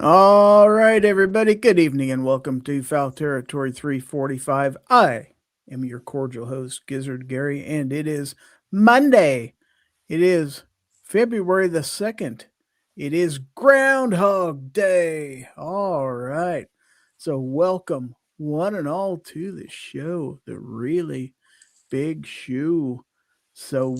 All right, everybody. Good evening and welcome to Fowl Territory 345. I am your cordial host, Gizzard Gary, and it is Monday. It is February the 2nd. It is Groundhog Day. All right. So, welcome one and all to the show, the really big shoe. So,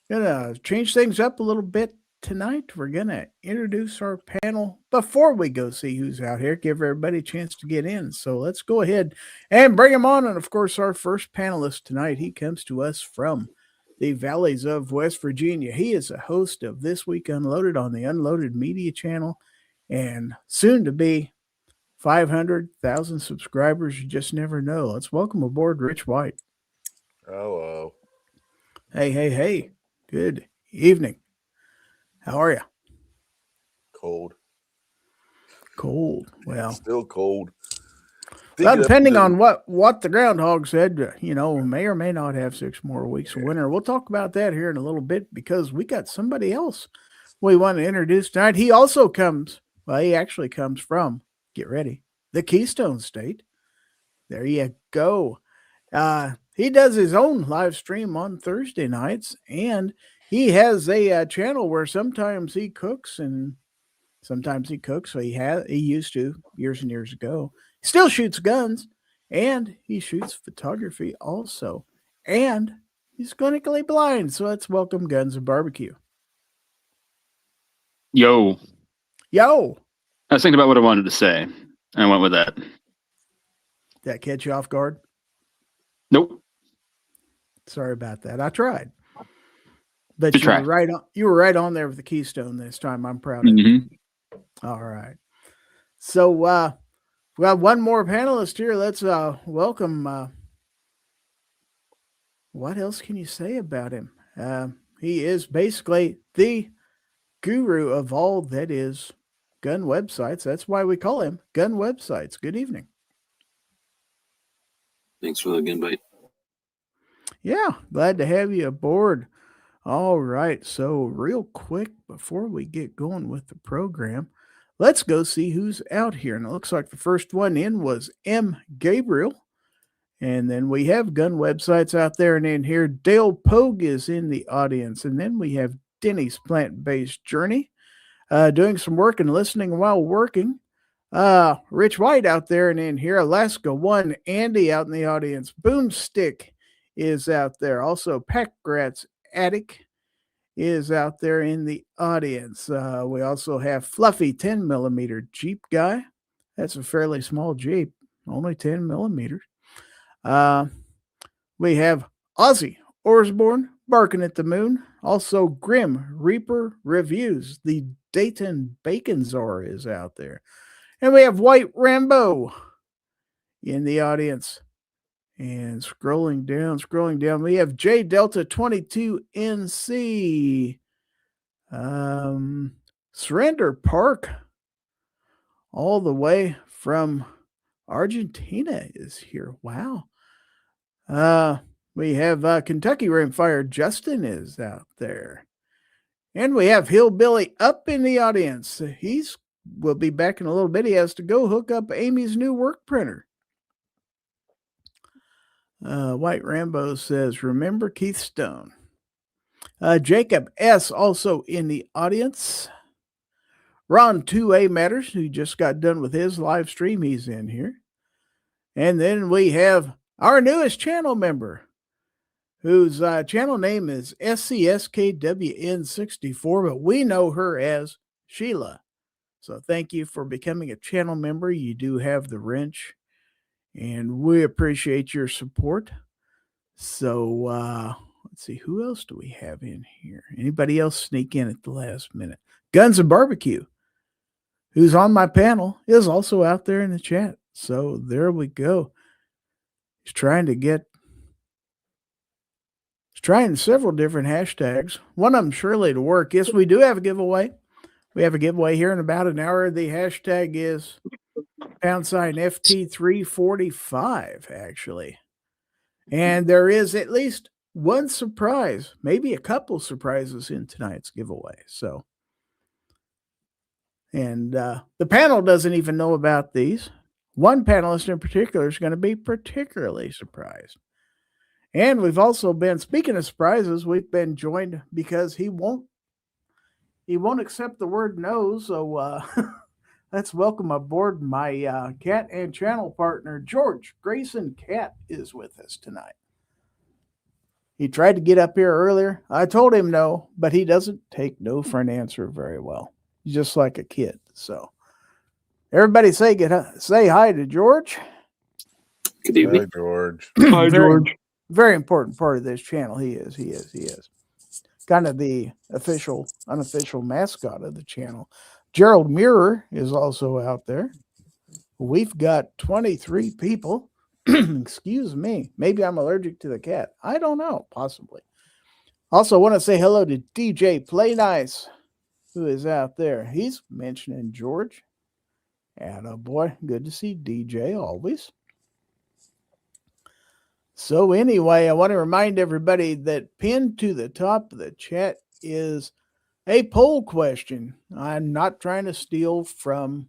gonna change things up a little bit tonight. We're gonna introduce our panel before we go see who's out here. Give everybody a chance to get in. So let's go ahead and bring him on. And of course, our first panelist tonight, he comes to us from the valleys of West Virginia. He is a host of This Week Unloaded on the Unloaded Media Channel, and soon to be 500,000 subscribers. You just never know. Let's welcome aboard Rich White. Hello. Hey. Good evening. How are you? Cold. Well, Still cold. Well, depending on what the groundhog said, may or may not have 6 more weeks of winter. We'll talk about that here in a little bit because we got somebody else we want to introduce tonight. He actually comes from, get ready, the Keystone State. There you go. He does his own live stream on Thursday nights, and he has a channel where sometimes he cooks and sometimes he cooks. So he used to years and years ago. He still shoots guns, and he shoots photography also. And he's clinically blind. So let's welcome Guns and Barbecue. Yo. I was thinking about what I wanted to say, and I went with that. Did that catch you off guard? Nope. Sorry about that. I tried. But you were right on there with the Keystone this time. I'm proud of you. All right. So we got one more panelist here. Let's welcome. What else can you say about him? He is basically the guru of all that is gun websites. That's why we call him Gun Websites. Good evening. Thanks for the invite. Yeah, glad to have you aboard. All right, so real quick before we get going with the program, let's go see who's out here. And it looks like the first one in was M. Gabriel. And then we have Gun Websites out there. And in here, Dale Pogue is in the audience. And then we have Denny's Plant-Based Journey, doing some work and listening while working. Rich White out there. And in here, Alaska One, Andy out in the audience. Boomstick is out there. Also, Packrat's Attic is out there in the audience. We also have Fluffy 10 millimeter Jeep guy. That's a fairly small Jeep, only 10 millimeters. We have Ozzy Osbourne barking at the moon. Also, Grim Reaper Reviews. The Dayton Bacon Czar is out there. And we have White Rambo in the audience. And scrolling down, we have J Delta 22NC. Surrender Park, all the way from Argentina, is here. Wow. We have Kentucky Rimfire Justin is out there. And we have Hillbilly up in the audience. Will be back in a little bit. He has to go hook up Amy's new work printer. White Rambo says, remember Keith Stone. Jacob S. also in the audience. Ron 2A Matters, who just got done with his live stream. He's in here. And then we have our newest channel member, whose channel name is SCSKWN64, but we know her as Sheila. So thank you for becoming a channel member. You do have the wrench, and we appreciate your support. So let's see, who else do we have in here? Anybody else sneak in at the last minute? Guns and Barbecue, who's on my panel, is also out there in the chat. So there we go. He's trying several different hashtags. One of them surely to work. Yes, we do have a giveaway. We have a giveaway here in about an hour. The hashtag is #FT345, actually. And there is at least one surprise, maybe a couple surprises in tonight's giveaway. So And the panel doesn't even know about these. One panelist in particular is going to be particularly surprised. And we've also been, speaking of surprises, we've been joined because he won't accept the word no. So let's welcome aboard my cat and channel partner, George. Grayson Cat is with us tonight. He tried to get up here earlier. I told him no, but he doesn't take no for an answer very well. He's just like a kid. So everybody say hi to George. Good evening. Hi, George. Hi, George. Very important part of this channel. He is. Kind of the unofficial mascot of the channel. Gerald Muir is also out there. We've got 23 people. Excuse me. Maybe I'm allergic to the cat. I don't know. Possibly. Also want to say hello to DJ Play Nice, who is out there. He's mentioning George. And boy, good to see DJ always. So anyway, I want to remind everybody that pinned to the top of the chat is a poll question. I'm not trying to steal from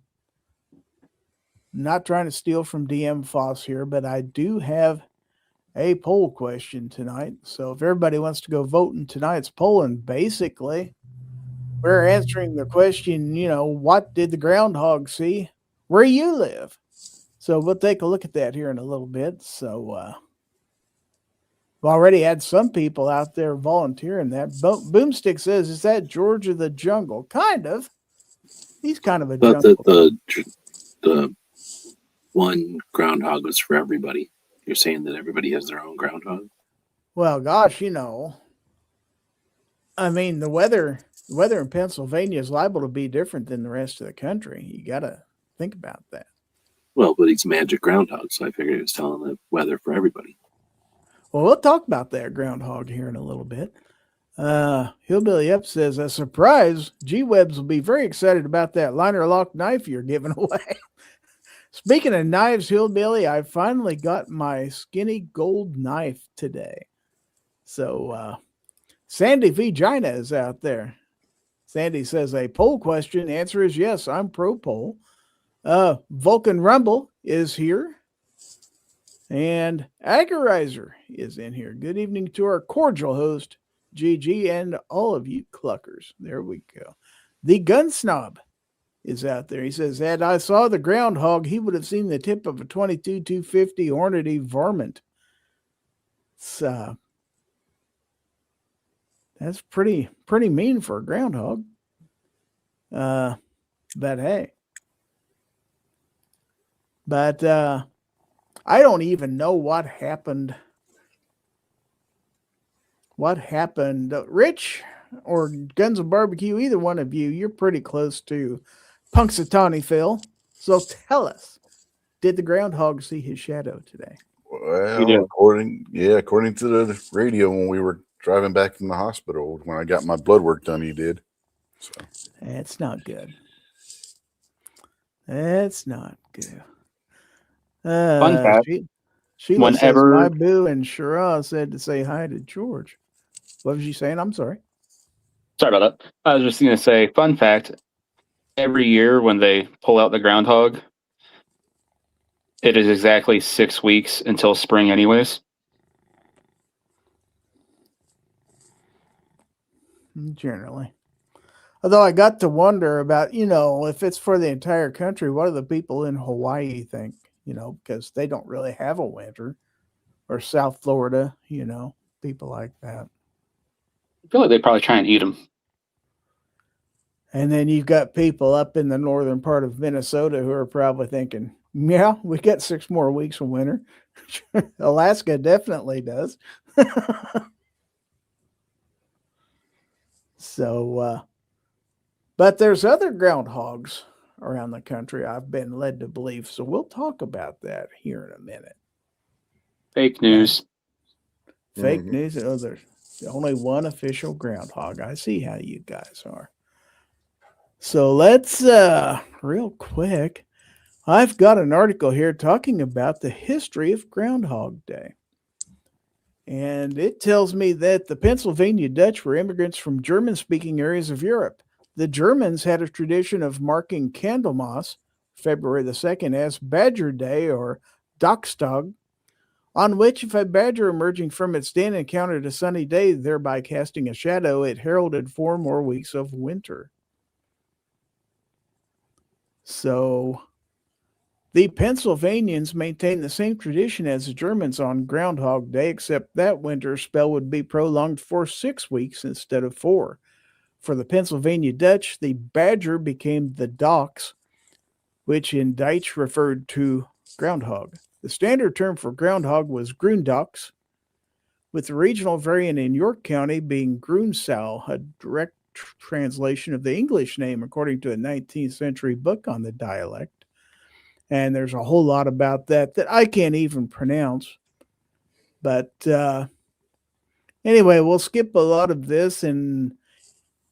DM Foss here, but I do have a poll question tonight. So if everybody wants to go vote in tonight's poll, and basically we're answering the question, what did the groundhog see where you live? So we'll take a look at that here in a little bit. So we've already had some people out there volunteering that. Boomstick says, is that George of the Jungle? Kind of. He's kind of a But jungle. the one groundhog was for everybody. You're saying that everybody has their own groundhog? Well, gosh, I mean, the weather in Pennsylvania is liable to be different than the rest of the country. You got to think about that. Well, but he's magic groundhog, so I figured he was telling the weather for everybody. Well, we'll talk about that groundhog here in a little bit. Hillbilly Up says, a surprise. G-Webs will be very excited about that liner lock knife you're giving away. Speaking of knives, Hillbilly, I finally got my skinny gold knife today. So Sandy Vagina is out there. Sandy says, a poll question. The answer is yes, I'm pro poll. Vulcan Rumble is here. And Agorizer is in here. Good evening to our cordial host, GG, and all of you cluckers. There we go. The Gun Snob is out there. He says, had I saw the groundhog, he would have seen the tip of a 22-250 Hornady varmint. That's pretty mean for a groundhog. But hey. But I don't even know what happened. Rich or Guns of Barbecue, either one of you, you're pretty close to Punxsutawney Phil. So tell us, did the groundhog see his shadow today? Well, according to the radio when we were driving back from the hospital, when I got my blood work done, he did. So That's not good. That's not good. Fun fact. Sheila says, Whenever- my boo and Shara said to say hi to George. What was she saying? I'm sorry. Sorry about that. I was just going to say, fun fact, every year when they pull out the groundhog, it is exactly 6 weeks until spring anyways. Generally. Although I got to wonder about, if it's for the entire country, what do the people in Hawaii think? Because they don't really have a winter. Or South Florida, people like that. I feel like they probably try and eat them. And then you've got people up in the northern part of Minnesota who are probably thinking, yeah, we got 6 more weeks of winter. Alaska definitely does. So, but there's other groundhogs around the country, I've been led to believe. So we'll talk about that here in a minute. Fake news. Fake news. Oh, there's only one official groundhog. I see how you guys are. So let's real quick. I've got an article here talking about the history of Groundhog Day. And it tells me that the Pennsylvania Dutch were immigrants from German-speaking areas of Europe. The Germans had a tradition of marking Candlemas, February the 2nd, as Badger Day or Dockstag, on which if a badger emerging from its den encountered a sunny day, thereby casting a shadow, it heralded 4 more weeks of winter. So the Pennsylvanians maintained the same tradition as the Germans on Groundhog Day, except that winter spell would be prolonged for 6 weeks instead of 4. For the Pennsylvania Dutch, the badger became the Dachs, which in Dutch referred to groundhog. The standard term for groundhog was Groendoks, with the regional variant in York County being Groensow, a direct translation of the English name according to a 19th century book on the dialect. And there's a whole lot about that I can't even pronounce. But anyway, we'll skip a lot of this. And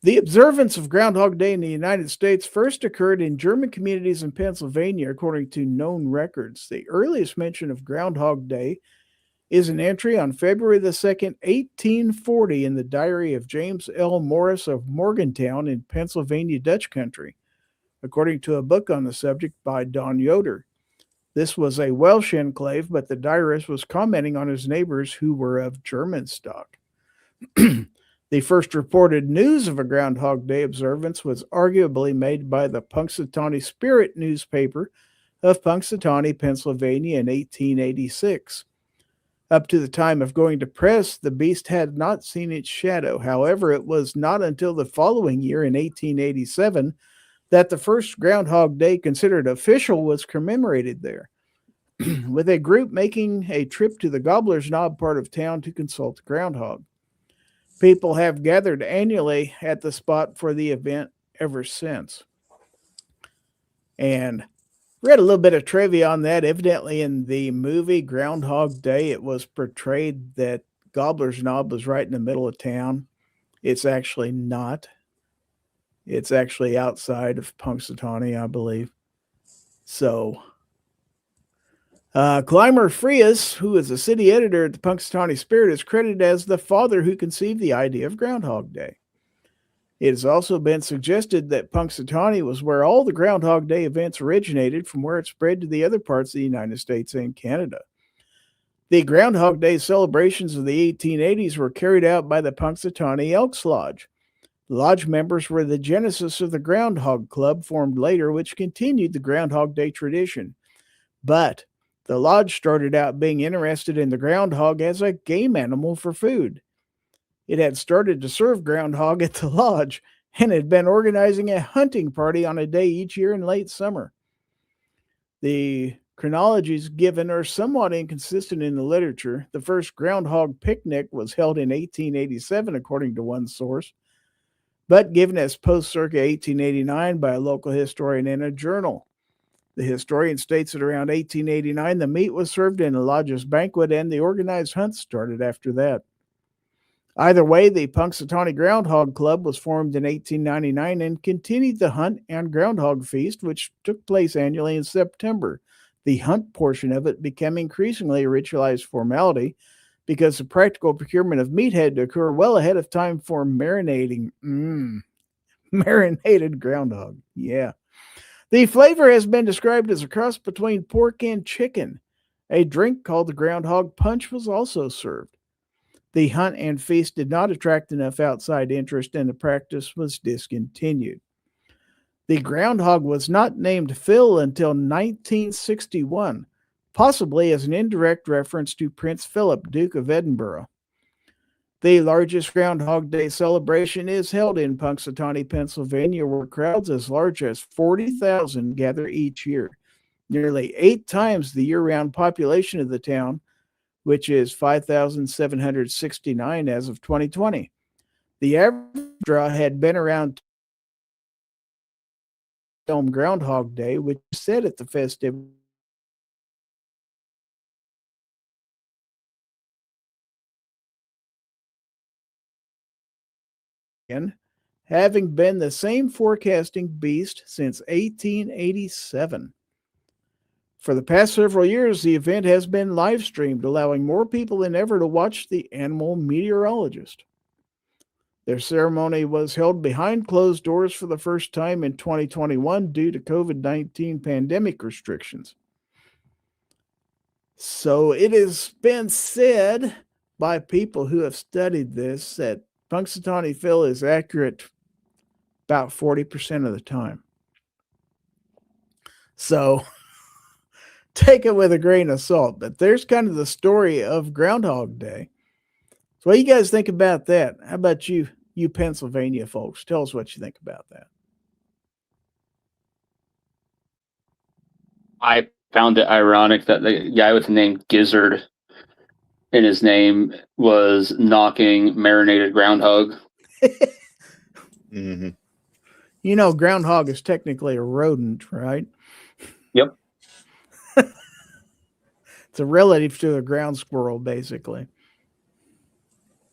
the observance of Groundhog Day in the United States first occurred in German communities in Pennsylvania, according to known records. The earliest mention of Groundhog Day is an entry on February the 2nd, 1840, in the diary of James L. Morris of Morgantown in Pennsylvania Dutch country, according to a book on the subject by Don Yoder. This was a Welsh enclave, but the diarist was commenting on his neighbors who were of German stock. The first reported news of a Groundhog Day observance was arguably made by the Punxsutawney Spirit newspaper of Punxsutawney, Pennsylvania in 1886. Up to the time of going to press, the beast had not seen its shadow. However, it was not until the following year in 1887 that the first Groundhog Day considered official was commemorated there, with a group making a trip to the Gobbler's Knob part of town to consult the groundhog. People have gathered annually at the spot for the event ever since. And read a little bit of trivia on that. Evidently, in the movie Groundhog Day, it was portrayed that Gobbler's Knob was right in the middle of town. It's actually not. It's actually outside of Punxsutawney, I believe. So, Clymer Frias, who is a city editor at the Punxsutawney Spirit, is credited as the father who conceived the idea of Groundhog Day. It has also been suggested that Punxsutawney was where all the Groundhog Day events originated, from where it spread to the other parts of the United States and Canada. The Groundhog Day celebrations of the 1880s were carried out by the Punxsutawney Elks Lodge. The lodge members were the genesis of the Groundhog Club, formed later, which continued the Groundhog Day tradition. But the lodge started out being interested in the groundhog as a game animal for food. It had started to serve groundhog at the lodge and had been organizing a hunting party on a day each year in late summer. The chronologies given are somewhat inconsistent in the literature. The first groundhog picnic was held in 1887, according to one source, but given as post-circa 1889 by a local historian in a journal. The historian states that around 1889, the meat was served in the lodge's banquet and the organized hunt started after that. Either way, the Punxsutawney Groundhog Club was formed in 1899 and continued the hunt and groundhog feast, which took place annually in September. The hunt portion of it became increasingly a ritualized formality because the practical procurement of meat had to occur well ahead of time for marinating. Marinated groundhog. Yeah. The flavor has been described as a cross between pork and chicken. A drink called the Groundhog Punch was also served. The hunt and feast did not attract enough outside interest, and the practice was discontinued. The groundhog was not named Phil until 1961, possibly as an indirect reference to Prince Philip, Duke of Edinburgh. The largest Groundhog Day celebration is held in Punxsutawney, Pennsylvania, where crowds as large as 40,000 gather each year, nearly 8 times the year-round population of the town, which is 5,769 as of 2020. The average draw had been around film Groundhog Day, which is set at the festivity. Having been the same forecasting beast since 1887. For the past several years, the event has been live streamed, allowing more people than ever to watch the animal meteorologist. Their ceremony was held behind closed doors for the first time in 2021 due to COVID-19 pandemic restrictions. So it has been said by people who have studied this that Punxsutawney Phil is accurate about 40% of the time. So take it with a grain of salt. But there's kind of the story of Groundhog Day. So what do you guys think about that? How about you Pennsylvania folks? Tell us what you think about that. I found it ironic that the guy with the name Gizzard in his name was knocking marinated groundhog. Mm-hmm. You know, groundhog is technically a rodent, right? Yep. It's a relative to a ground squirrel, basically.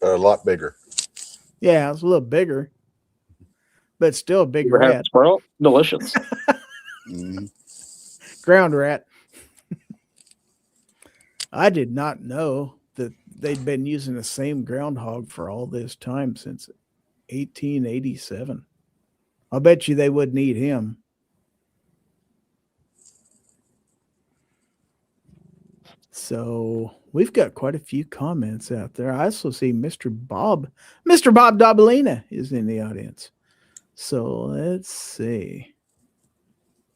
A lot bigger. Yeah, it's a little bigger, but still a big Ever had rat. squirrel? Delicious. Mm-hmm. Ground rat. I did not know that they'd been using the same groundhog for all this time since 1887. I'll bet you they wouldn't eat him. So we've got quite a few comments out there. I also see Mr. Bob Dobalina is in the audience. So let's see.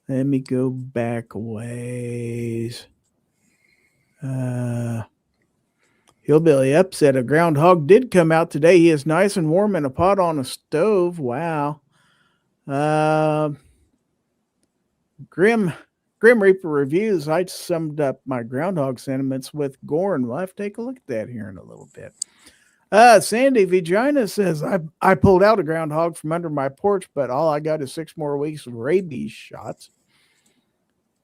Let me go back a ways. Hillbilly upset. A groundhog did come out today. He is nice and warm in a pot on a stove. Wow. Grim Reaper Reviews. I summed up my groundhog sentiments with gore, and we'll have to take a look at that here in a little bit. Sandy Vagina says, I pulled out a groundhog from under my porch, but all I got is 6 more weeks of rabies shots.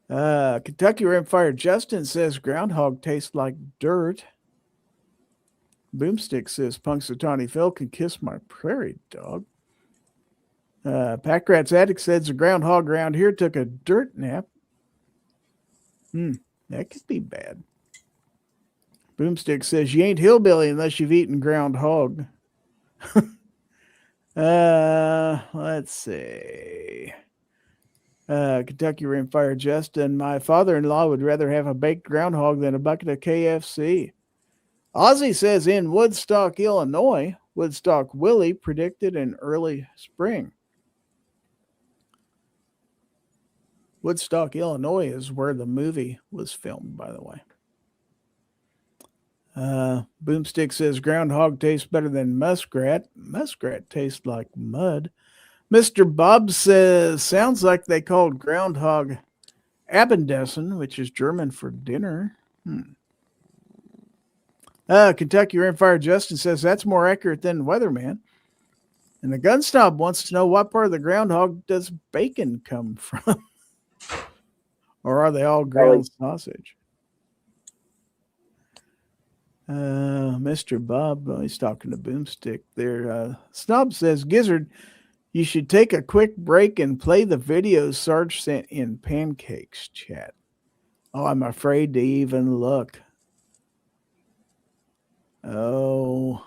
Kentucky Rimfire Justin says, groundhog tastes like dirt. Boomstick says, Punxsutawney Phil can kiss my prairie dog. Packrat's Addict says, a groundhog around here took a dirt nap. That could be bad. Boomstick says, you ain't hillbilly unless you've eaten groundhog. Let's see. Kentucky Rimfire Justin, my father-in-law would rather have a baked groundhog than a bucket of KFC. Ozzy says, in Woodstock, Illinois, Woodstock Willie predicted an early spring. Woodstock, Illinois is where the movie was filmed, by the way. Boomstick says, groundhog tastes better than muskrat. Muskrat tastes like mud. Mr. Bob says, sounds like they called groundhog Abendessen, which is German for dinner. Kentucky Rimfire Justin says, that's more accurate than Weatherman. And the Gun Snob wants to know, what part of the groundhog does bacon come from? Or are they all grilled sausage? Mr. Bob, he's talking to Boomstick there. Snob says, Gizzard, you should take a quick break and play the videos Sarge sent in Pancakes chat. Oh, I'm afraid to even look. Oh.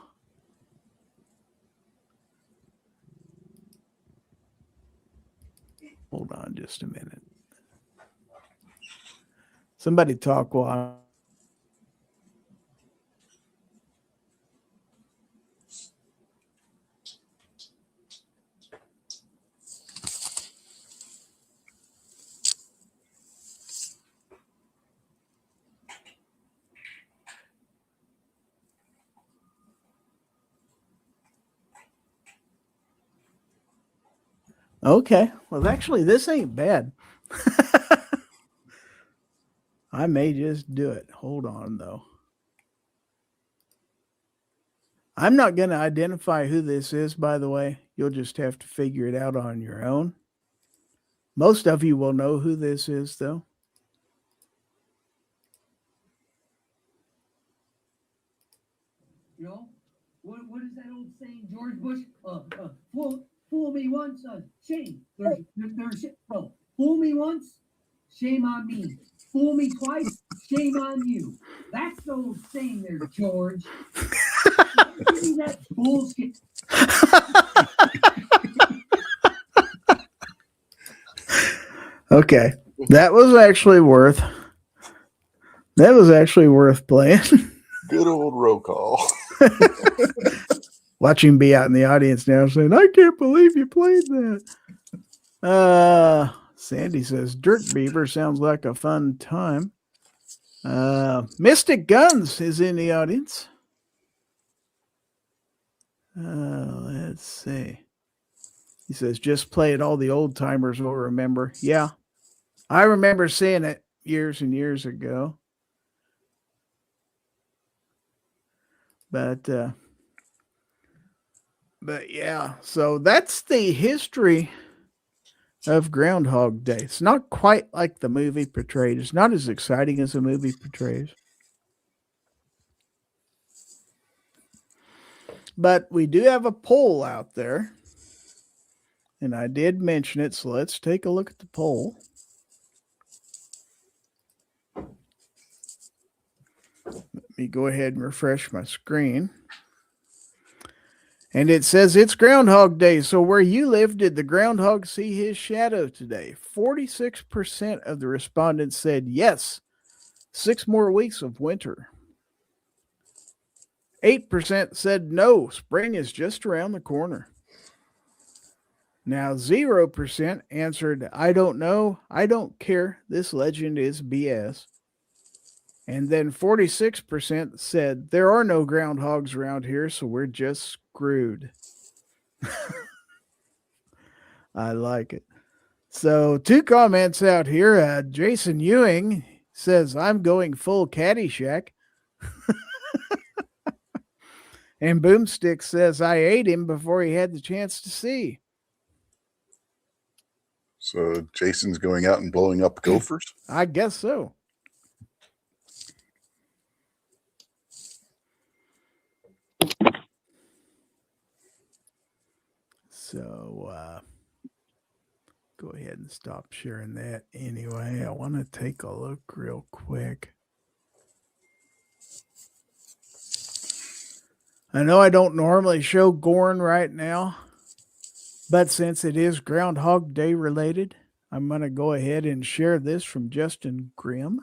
Hold on just a minute. Somebody talk while Okay. Well, actually, this ain't bad. I may just do it. Hold on, though. I'm not going to identify who this is, by the way. You'll just have to figure it out on your own. Most of you will know who this is, though. You know, what is that old saying, George Bush? Fool me once, shame. Fool me once, shame on me. Fool me twice, shame on you. That's the old saying there, George. Give me that bullshit. Okay. That was actually worth playing. Good old roll call. Watch him be out in the audience now saying, I can't believe you played that. Sandy says, Dirt Beaver sounds like a fun time. Mystic Guns is in the audience. Let's see. He says, just play it. All the old timers will remember. Yeah. I remember seeing it years and years ago. But yeah, so that's the history of Groundhog Day. It's not quite like the movie portrayed. It's not as exciting as the movie portrays. But we do have a poll out there. And I did mention it, so let's take a look at the poll. Let me go ahead and refresh my screen. And it says it's Groundhog Day. So where you live, did the groundhog see his shadow today? 46% of the respondents said yes. 6 more weeks of winter. 8% said no. Spring is just around the corner. Now 0% answered, I don't know. I don't care. This legend is BS. And then 46% said, there are no groundhogs around here, so we're just screwed. I like it. So 2 comments out here. Jason Ewing says, I'm going full Caddyshack. And Boomstick says, I ate him before he had the chance to see. So Jason's going out and blowing up gophers? I guess so. So go ahead and stop sharing that anyway. I want to take a look real quick. I know I don't normally show Gorn right now, but since it is Groundhog Day related, I'm going to go ahead and share this from Justin Grimm.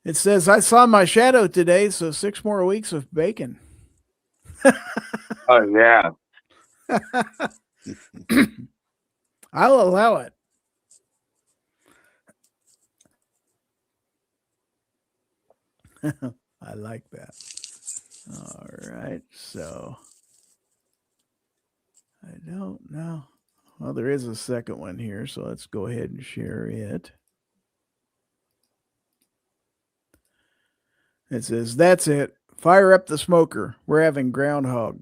It says, I saw my shadow today, so 6 more weeks of bacon. Oh, yeah. I'll allow it. I like that. All right, so I don't know. Well, there is a second one here, so let's go ahead and share it. It says, that's it. Fire up the smoker. We're having Groundhog.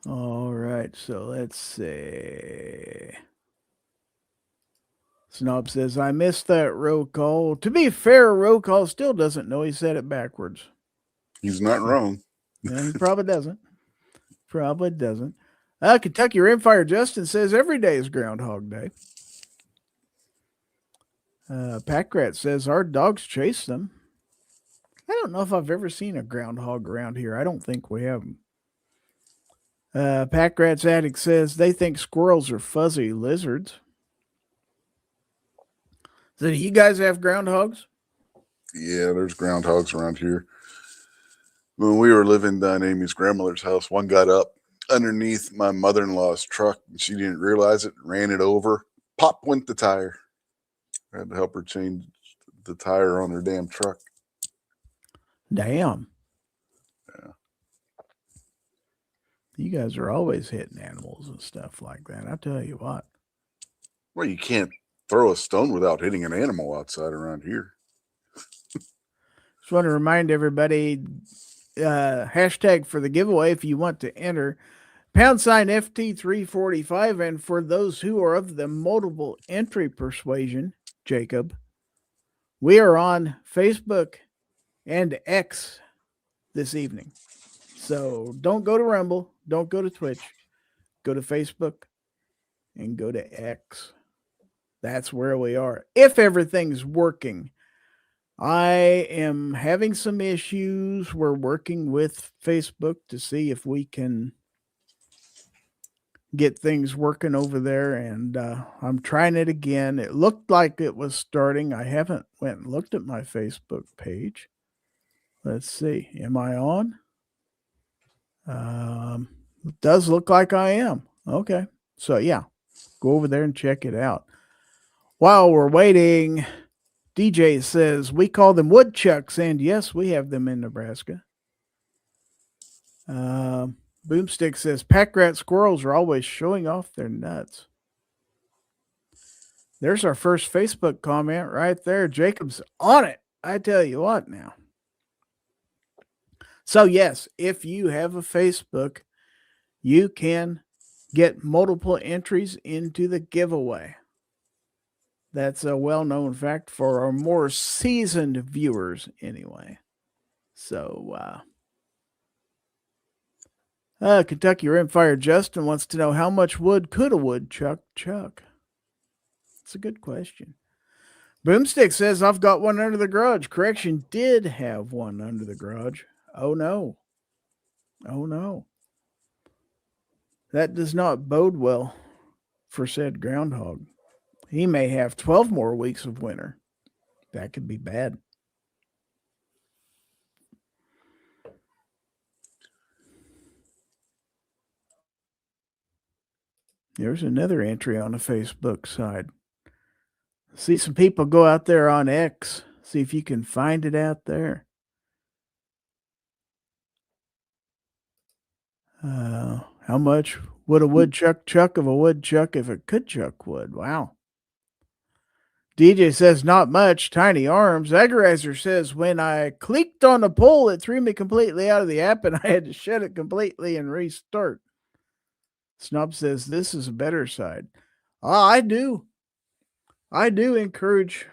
All right, so let's see. Snob says, I missed that roll call. To be fair, roll call still doesn't know he said it backwards. He's not wrong. Yeah, he probably doesn't. Probably doesn't. Kentucky Rimfire Justin says every day is Groundhog Day. Packrat says our dogs chase them. I don't know if I've ever seen a groundhog around here. I don't think we have them. Packrat's Addict says they think squirrels are fuzzy lizards. So do you guys have groundhogs? Yeah, there's groundhogs around here. When we were living down Amy's grandmother's house, one got up underneath my mother-in-law's truck, and she didn't realize it, ran it over. Pop went the tire. I had to help her change the tire on her damn truck. Damn. Yeah. You guys are always hitting animals and stuff like that. I tell you what. Well, you can't throw a stone without hitting an animal outside around here. Just want to remind everybody, hashtag for the giveaway if you want to enter, # FT345. And for those who are of the multiple entry persuasion, Jacob, we are on Facebook and X this evening. So don't go to Rumble. Don't go to Twitch. go to Facebook, and go to X. That's where we are. If everything's working. I am having some issues. We're working with Facebook to see if we can get things working over there, and I'm trying it again. It looked like it was starting. I haven't went and looked at my Facebook page. Let's see. Am I on? It does look like I am. Okay. So yeah, go over there and check it out. While we're waiting, DJ says we call them woodchucks, and yes, we have them in Nebraska. Boomstick says pack rat squirrels are always showing off their nuts. There's our first Facebook comment right there. Jacob's on it. I tell you what now. So yes, if you have a Facebook, you can get multiple entries into the giveaway. That's a well-known fact for our more seasoned viewers anyway. So, Kentucky Rimfire Justin wants to know how much wood could a woodchuck chuck? That's a good question. Boomstick says, I've got one under the garage. Correction, did have one under the garage. Oh, no. Oh, no. That does not bode well for said groundhog. He may have 12 more weeks of winter. That could be bad. There's another entry on the Facebook side. See some people go out there on X. See if you can find it out there. How much would a woodchuck chuck of a woodchuck if it could chuck wood? Wow. DJ says, not much. Tiny arms. Agorizer says, when I clicked on the pole, it threw me completely out of the app and I had to shut it completely and restart. Snob says, this is a better side. I do encourage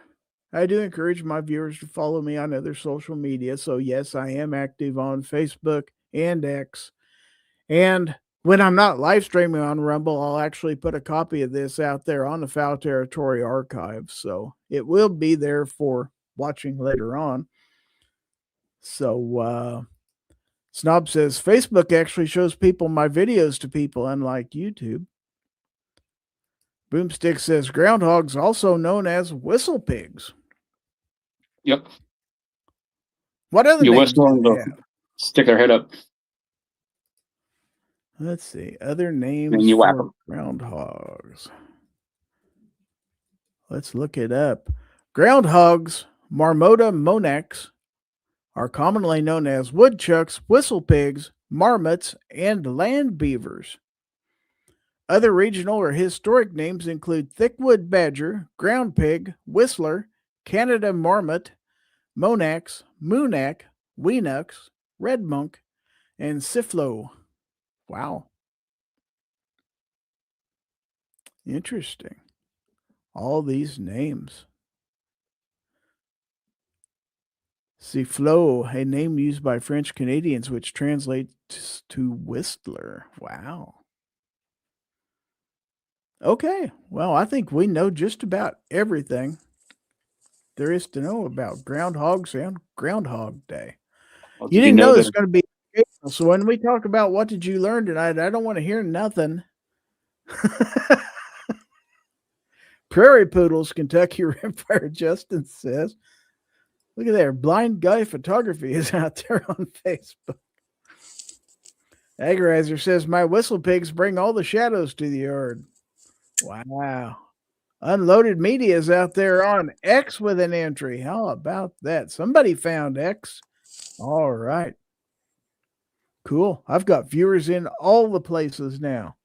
my viewers to follow me on other social media. So yes, I am active on Facebook and X. And when I'm not live streaming on Rumble, I'll actually put a copy of this out there on the Fowl Territory archive. So it will be there for watching later on. So Snob says, Facebook actually shows people my videos to people, unlike YouTube. Boomstick says, groundhogs also known as whistle pigs. Yep. What other You names whistle do and they they'll have? stick their head up. Let's see. Other names And you whack for 'em. groundhogs. Let's look it up. Groundhogs, Marmota monax, are commonly known as woodchucks, whistle pigs, marmots, and land beavers. Other regional or historic names include thickwood badger, ground pig, whistler, Canada marmot, monax, moonac, weenux, red monk, and sifflo. Wow. Interesting. All these names. Sifflo, a name used by French Canadians, which translates to whistler. Wow. Okay. Well, I think we know just about everything there is to know about groundhogs and Groundhog Day. Well, You did didn't know that there's going to be educational. So when we talk about what did you learn tonight, I don't want to hear nothing. Prairie Poodles, Kentucky Rimfire Justin says. Look at there. Blind Guy Photography is out there on Facebook. Agorizer says, my whistle pigs bring all the shadows to the yard. Wow. Unloaded Media is out there on X with an entry. How about that? Somebody found X. All right. Cool. I've got viewers in all the places now.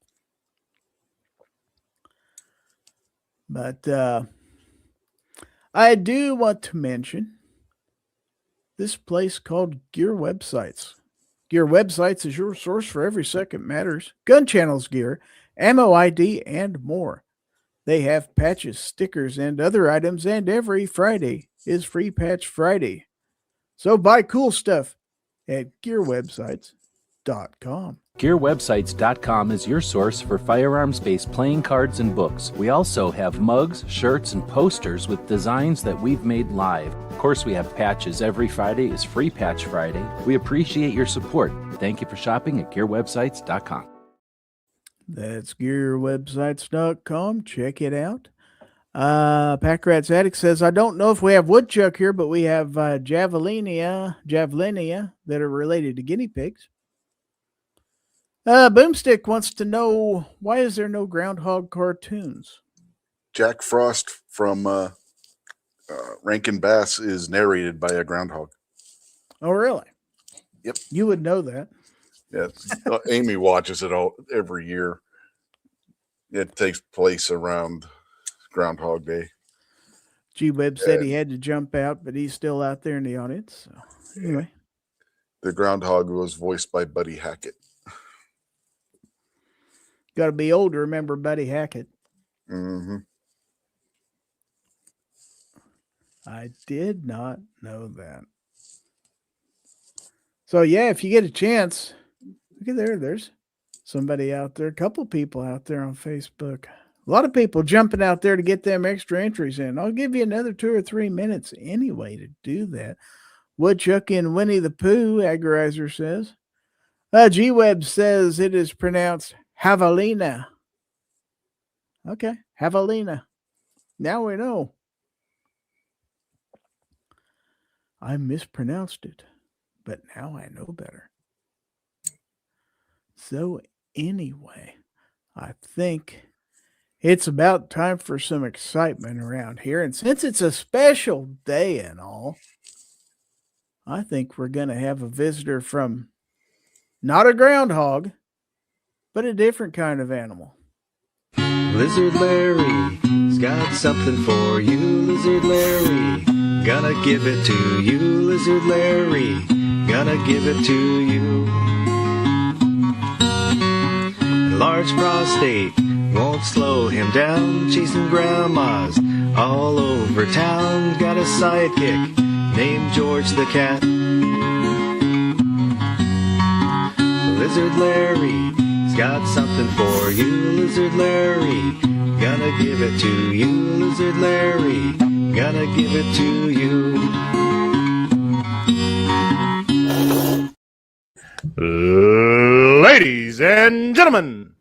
But I do want to mention this place called Gear Websites. Gear Websites is your source for every second matters, gun channels gear, ammo ID, and more. They have patches, stickers, and other items, and every Friday is Free Patch Friday. So buy cool stuff at gearwebsites.com. GearWebsites.com is your source for firearms-based playing cards and books. We also have mugs, shirts, and posters with designs that we've made live. Of course, we have patches. Every Friday is Free Patch Friday. We appreciate your support. Thank you for shopping at GearWebsites.com. That's GearWebsites.com. Check it out. Packrat's Attic says, I don't know if we have woodchuck here, but we have javelinia that are related to guinea pigs. Boomstick wants to know, why is there no Groundhog cartoons? Jack Frost from Rankin Bass is narrated by a groundhog. Oh, really? Yep. You would know that. Yeah, Amy watches it all every year. It takes place around Groundhog Day. G-Web said he had to jump out, but he's still out there in the audience. So, anyway. The groundhog was voiced by Buddy Hackett. Got to be old to remember Buddy Hackett. Mm-hmm. I did not know that. So, yeah, if you get a chance, look at there. There's somebody out there, a couple people out there on Facebook. A lot of people jumping out there to get them extra entries in. I'll give you another 2 or 3 minutes anyway to do that. Woodchuck and Winnie the Pooh, Agorizer says. G-Web says it is pronounced Javelina. Okay, Javelina. Now we know. I mispronounced it, but now I know better. So anyway, I think it's about time for some excitement around here. And since it's a special day and all, I think we're going to have a visitor from not a groundhog, but a different kind of animal. Lizard Larry's got something for you, Lizard Larry. Gonna give it to you, Lizard Larry. Gonna give it to you. Large prostate won't slow him down, chasing grandmas all over town. Got a sidekick named George the Cat. Lizard Larry's got something for you, Lizard Larry. Gonna give it to you, Lizard Larry. Gonna give it to you. Ladies and gentlemen,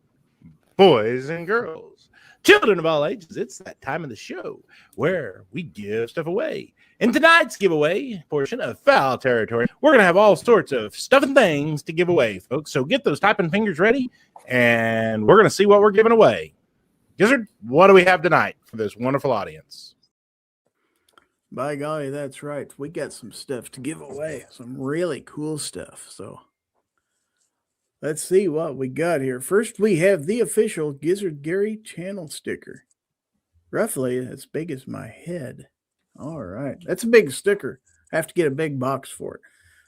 boys and girls, children of all ages, it's that time of the show where we give stuff away. In tonight's giveaway portion of Fowl Territory, we're going to have all sorts of stuff and things to give away, folks. So get those typing fingers ready, and we're going to see what we're giving away. Gizzard, what do we have tonight for this wonderful audience? By golly, that's right. We got some stuff to give away. Some really cool stuff. So let's see what we got here. First, we have the official Gizzard Gary channel sticker. Roughly as big as my head. All right. That's a big sticker. I have to get a big box for it.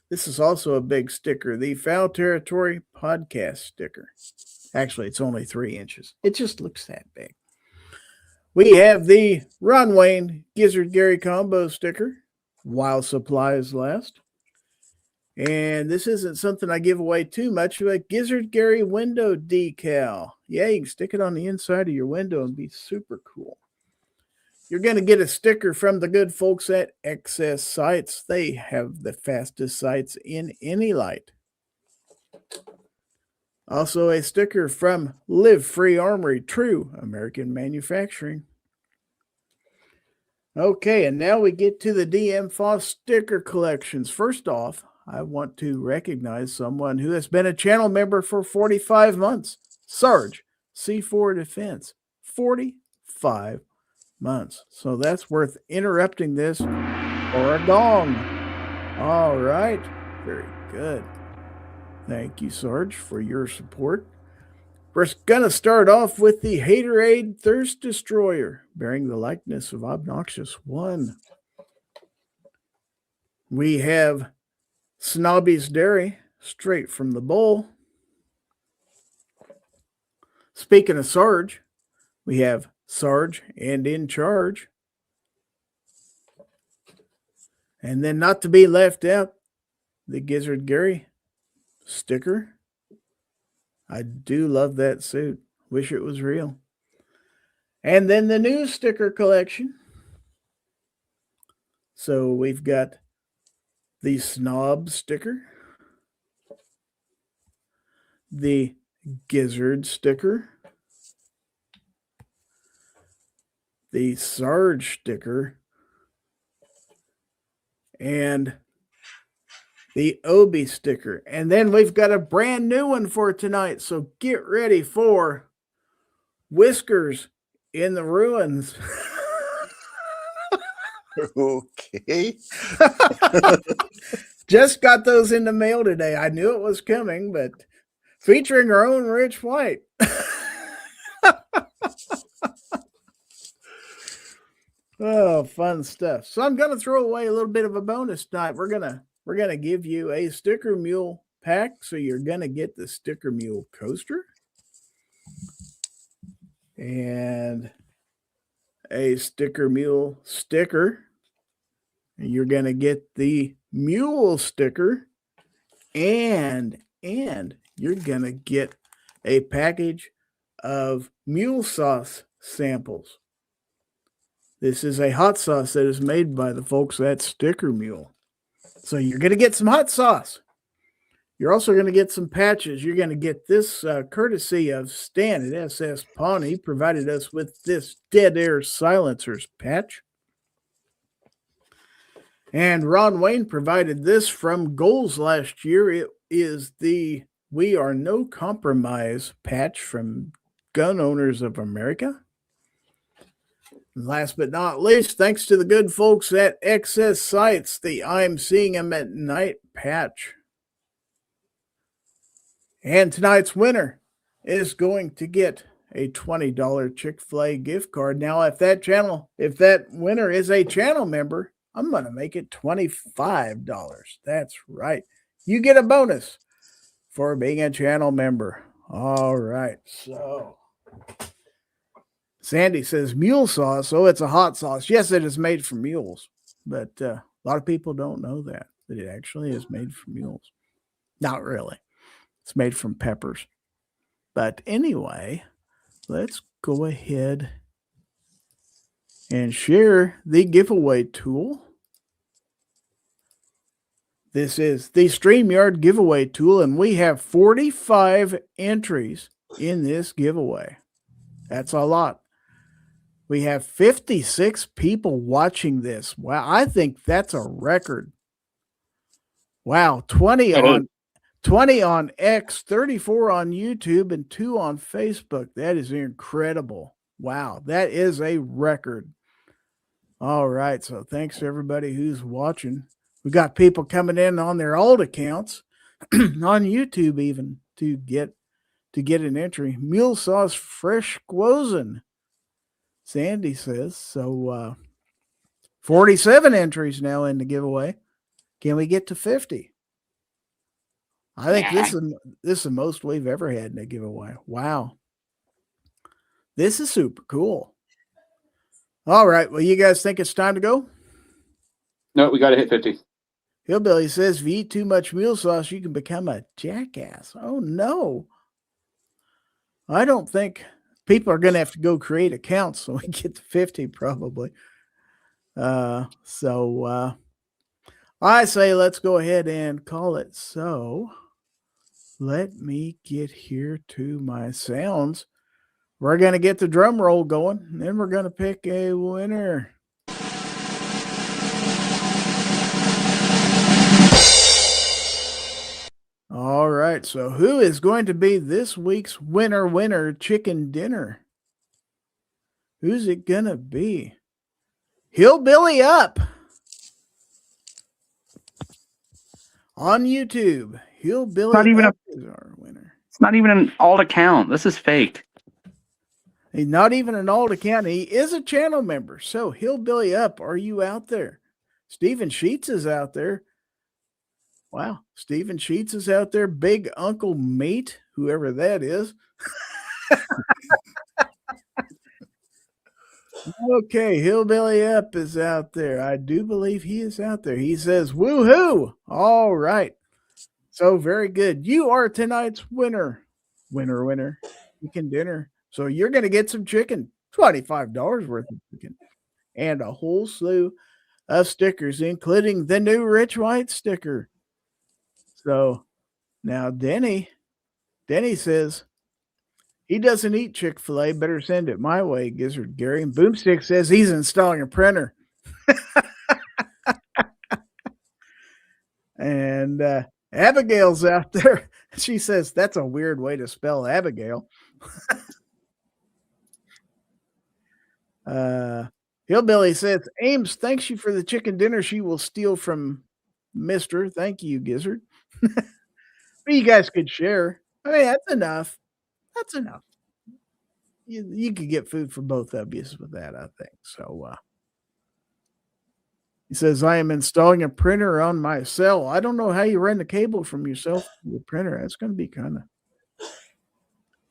This is also a big sticker. The Fowl Territory podcast sticker. Actually, it's only 3 inches. It just looks that big. We have the Ron Wayne Gizzard Gary combo sticker, while supplies last. And this isn't something I give away too much, but Gizzard Gary window decal. Yeah, you can stick it on the inside of your window and be super cool. You're going to get a sticker from the good folks at Excess Sights. They have the fastest sights in any light. Also a sticker from Live Free Armory, true American manufacturing. Okay, and now we get to the DM Foss sticker collections. First off, I want to recognize someone who has been a channel member for 45 months. Sarge, C4 Defense, 45 months. So that's worth interrupting this for a gong. All right, very good. Thank you, Sarge, for your support. We're going to start off with the Haterade Thirst Destroyer, bearing the likeness of Obnoxious One. We have Snobby's Dairy, straight from the bowl. Speaking of Sarge, we have Sarge and In Charge. And then not to be left out, the Gizzard Gary sticker. I do love that suit. Wish it was real. And then the new sticker collection. So we've got the Snob sticker, the Gizzard sticker, the Sarge sticker, and the Obi sticker. And then we've got a brand new one for tonight. So get ready for Whiskers in the Ruins. Okay. Just got those in the mail today. I knew it was coming, but featuring our own Rich White. Oh, fun stuff. So I'm gonna throw away a little bit of a bonus tonight. We're gonna give you a Sticker Mule pack. So you're gonna get the Sticker Mule coaster and a Sticker Mule sticker. You're going to get the mule sticker and you're going to get a package of mule sauce samples. This is a hot sauce that is made by the folks at Sticker Mule. So you're going to get some hot sauce. You're also going to get some patches. You're going to get this courtesy of Stan at SS Pawnee, provided us with this Dead Air Silencers patch. And Ron Wayne provided this from Goals last year. It is the We Are No Compromise patch from Gun Owners of America. And last but not least, thanks to the good folks at XS Sights, the I'm Seeing 'Em at Night patch. And tonight's winner is going to get a $20 Chick-fil-A gift card. Now, if that winner is a channel member, I'm going to make it $25. That's right. You get a bonus for being a channel member. All right. So Sandy says mule sauce. Oh, it's a hot sauce. Yes, it is made from mules. But a lot of people don't know that it actually is made from mules. Not really. It's made from peppers. But anyway, let's go ahead and share the giveaway tool. This is the StreamYard giveaway tool, and we have 45 entries in this giveaway. That's a lot. We have 56 people watching this. Wow, I think that's a record. Wow, 20 on X, 34 on YouTube, and 2 on Facebook. That is incredible. Wow, that is a record. All right, so thanks to everybody who's watching. We got people coming in on their old accounts, on YouTube even, to get an entry. Mule sauce fresh guozen, Sandy says. So 47 entries now in the giveaway. Can we get to 50? I think this is the most we've ever had in a giveaway. Wow. This is super cool. All right. Well, you guys think it's time to go? No, we got to hit 50. Hillbilly says, if you eat too much mule sauce, you can become a jackass. Oh, no. I don't think people are going to have to go create accounts so we get to 50 probably. I say let's go ahead and call it. So let me get here to my sounds. We're going to get the drum roll going, and then we're going to pick a winner. All right, so who is going to be this week's winner chicken dinner? Who's it going to be? Hillbilly Up on YouTube. Hillbilly Up is our winner. It's not even an alt account. This is fake. He's not even an alt account. He is a channel member. So Hillbilly Up, are you out there? Stephen Sheets is out there. Wow, Stephen Sheets is out there. Big Uncle Mate, whoever that is. Okay, Hillbilly Up is out there. I do believe he is out there. He says, woohoo! All right. So very good. You are tonight's winner. Winner, chicken dinner. So you're going to get some chicken, $25 worth of chicken, and a whole slew of stickers, including the new Rich White sticker. So now Denny says he doesn't eat Chick-fil-A. Better send it my way, Gizzard Gary. And Boomstick says he's installing a printer. And Abigail's out there. She says that's a weird way to spell Abigail. Hillbilly says, Ames thanks you for the chicken dinner she will steal from Mister. Thank you, Gizzard. But you guys could share. I mean, that's enough. That's enough. You could get food for both of you with that, I think. So he says, I am installing a printer on my cell. I don't know how you run the cable from your cell to the printer. That's going to be kind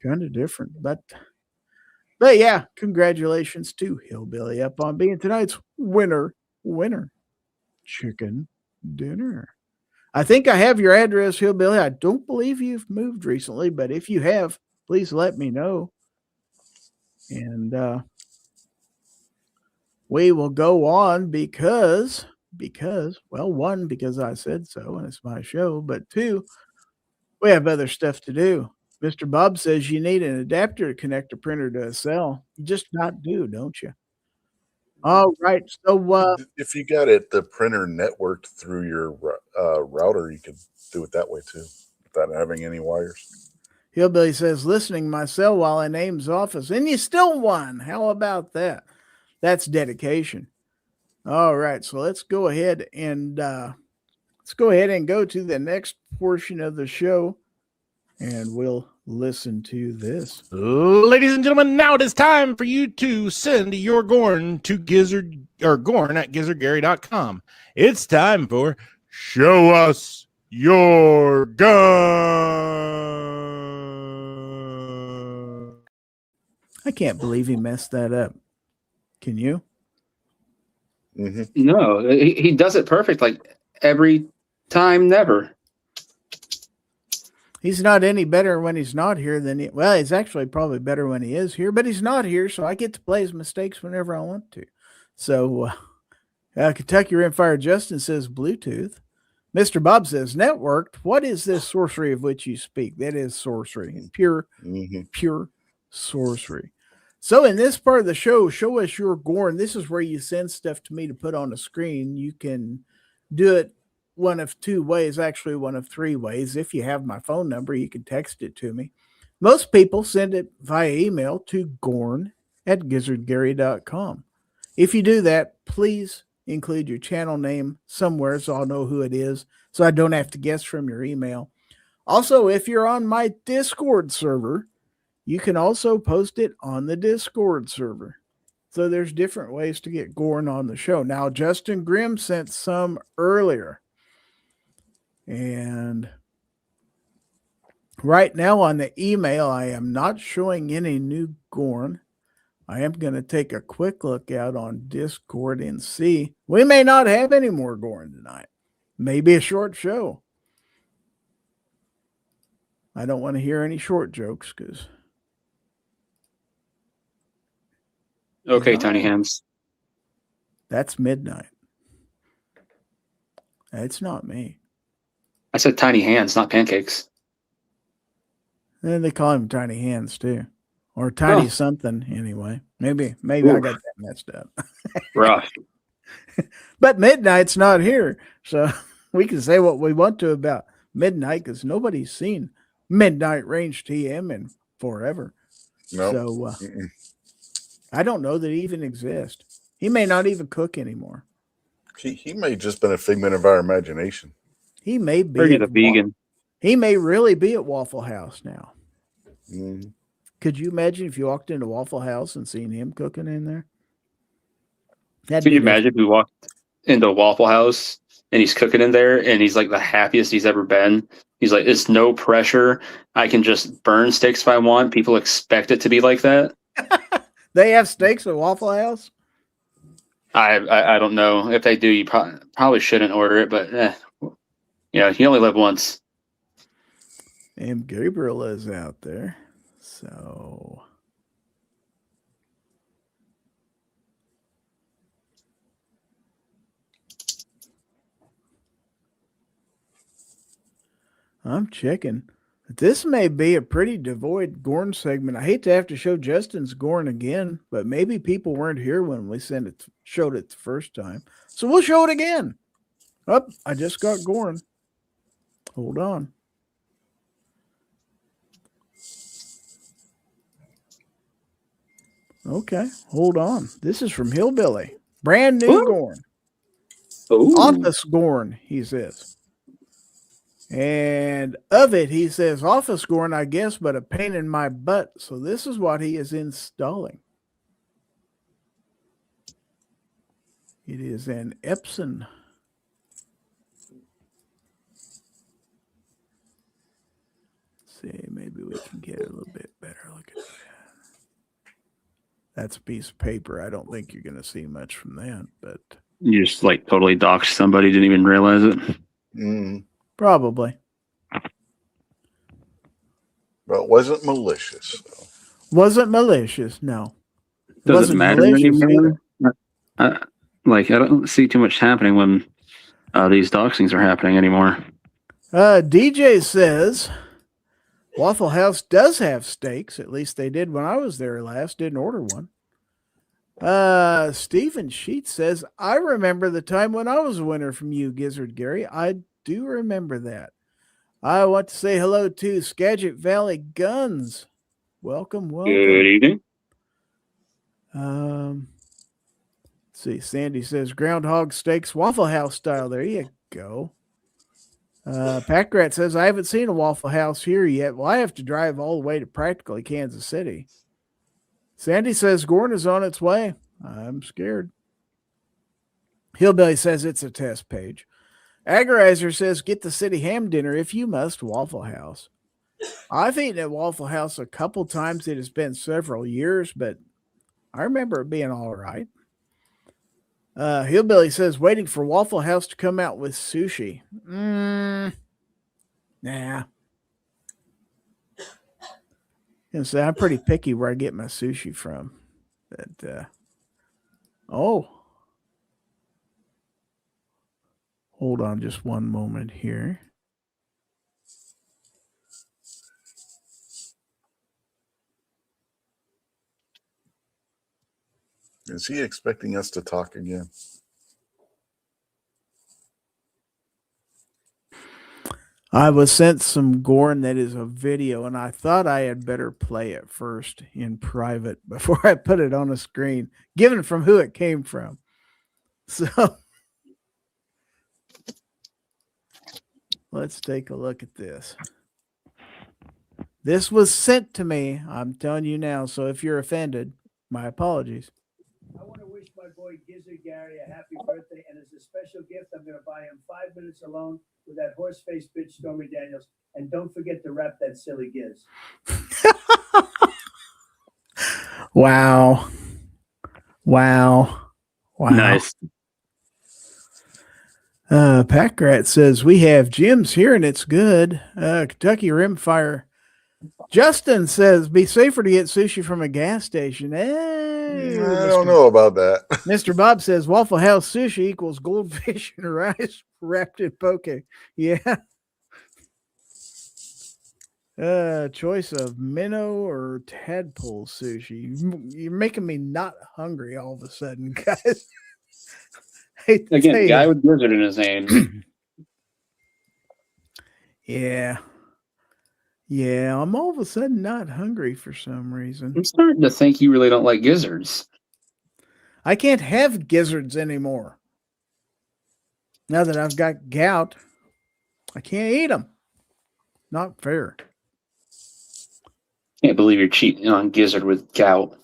of different. But yeah, congratulations to Hillbilly up on being tonight's winner chicken dinner. I think I have your address, Hillbilly. I don't believe you've moved recently, but if you have, please let me know. And we will go on because, well, one, because I said so and it's my show, but two, we have other stuff to do. Mr. Bob says you need an adapter to connect a printer to a cell. You just not do, don't you? All right. So if you got it, the printer networked through your router, you could do it that way too, without having any wires. Hillbilly says, listening my cell while in Ames' office, and you still won. How about that? That's dedication. All right. So let's go ahead and go to the next portion of the show, and we'll listen to this. Ladies and gentlemen, now it is time for you to send your Gorn to Gizzard or Gorn at gizzardgary.com. It's time for Show Us Your Gun. I can't believe he messed that up. Can you? Mm-hmm. No, he does it perfect, like every time, never. He's not any better when he's not here than he's actually probably better when he is here, but he's not here, so I get to play his mistakes whenever I want to. So Kentucky Rimfire Justin says Bluetooth. Mr. Bob says networked. What is this sorcery of which you speak? That is sorcery. Pure sorcery. So in this part of the show, Show Us Your Gorn. This is where you send stuff to me to put on the screen. You can do it one of two ways, actually one of three ways. If you have my phone number, you can text it to me. Most people send it via email to gorn@gizzardgary.com. If you do that, please include your channel name somewhere so I'll know who it is, so I don't have to guess from your email. Also, if you're on my Discord server, you can also post it on the Discord server. So there's different ways to get Gorn on the show. Now, Justin Grimm sent some earlier. And right now on the email, I am not showing any new Gorn. I am going to take a quick look out on Discord and see. We may not have any more Gorn tonight. Maybe a short show. I don't want to hear any short jokes because. Okay, Tiny Hands. That's midnight. It's not me. I said tiny hands, not pancakes. And they call him Tiny Hands too. Or Tiny something anyway. Maybe I got that messed up. Rough. But midnight's not here. So we can say what we want to about midnight because nobody's seen Midnight Range TM in forever. Nope. So I don't know that he even exists. He may not even cook anymore. He may have just been a figment of our imagination. He may be Bring it a vegan. He may really be at Waffle House now. Mm-hmm. Could you imagine if you walked into Waffle House and seen him cooking in there? Could you imagine if we walked into Waffle House and he's cooking in there and he's like the happiest he's ever been? He's like, it's no pressure. I can just burn steaks if I want. People expect it to be like that. They have steaks at Waffle House? I don't know. If they do, you probably shouldn't order it, but you only live once. And Gabriel is out there. So I'm checking. This may be a pretty devoid Gorn segment. I hate to have to show Justin's Gorn again, but maybe people weren't here when we showed it the first time. So we'll show it again. Oh, I just got Gorn. Hold on. Okay, hold on. This is from Hillbilly. Brand new Gorn. Ooh. Office Gorn, he says. And of it, he says, office Gorn, I guess, but a pain in my butt. So this is what he is installing. It is an Epson. Let's see, maybe we can get a little bit better look at that. That's a piece of paper. I don't think you're going to see much from that, but You just like totally doxed somebody, didn't even realize it. probably. But it wasn't malicious. So. Wasn't malicious, no. Does Wasn't it matter malicious anymore? I don't see too much happening when these doxings are happening anymore. DJ says Waffle House does have steaks. At least they did when I was there last. Didn't order one. Stephen Sheets says, I remember the time when I was a winner from you, Gizzard Gary. I do remember that. I want to say hello to Skagit Valley Guns. Welcome. Good evening. Let's see. Sandy says Groundhog steaks, Waffle House style. There you go. Packrat says, I haven't seen a Waffle House here yet. Well, I have to drive all the way to practically Kansas City. Sandy says Gorn is on its way. I'm scared. Hillbilly says it's a test page. Agorizer says, get the city ham dinner if you must, Waffle House. I've eaten at Waffle House a couple times. It has been several years, but I remember it being all right. Hillbilly says, waiting for Waffle House to come out with sushi. Nah. And so I'm pretty picky where I get my sushi from. But, hold on just one moment here. Is he expecting us to talk again? I was sent some Gorn that is a video, and I thought I had better play it first in private before I put it on a screen, given from who it came from. So let's take a look at this. This was sent to me. I'm telling you now. So if you're offended, my apologies. I want to wish my boy Gizzard Gary a happy birthday, and as a special gift, I'm going to buy him 5 minutes alone with that horse-faced bitch Stormy Daniels, and don't forget to rap that silly Giz. Wow. Nice. Packrat says we have Jim's here and it's good. Kentucky Rimfire. Justin says be safer to get sushi from a gas station. Hey, I don't know about that. Mr. Bob says Waffle House sushi equals goldfish and rice wrapped in poke. Yeah. Choice of minnow or tadpole sushi. You're making me not hungry all of a sudden, guys. Again, guy with Gizzard in his name. Yeah. Yeah, I'm all of a sudden not hungry for some reason. I'm starting to think you really don't like gizzards. I can't have gizzards anymore. Now that I've got gout, I can't eat them. Not fair. Can't believe you're cheating on gizzard with gout.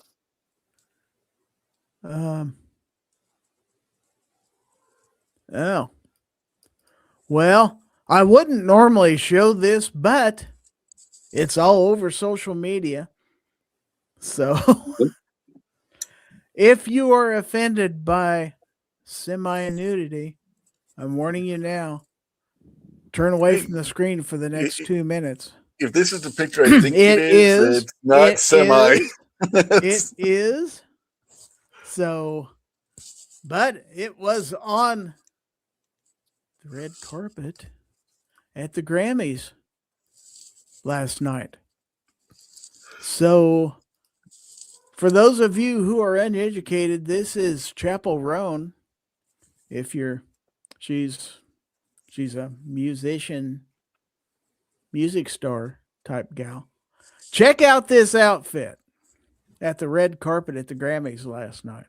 Oh. Well, I wouldn't normally show this, but it's all over social media. So if you are offended by semi-nudity, I'm warning you now. Turn away from the screen for the next 2 minutes. If this is the picture I think It it is, is. it's not It semi. is. It is. So, but it was on the red carpet at the Grammys last night. So, for those of you who are uneducated, this is Chapel Roan. If you're, she's a musician, music star type gal. Check out this outfit at the red carpet at the Grammys last night.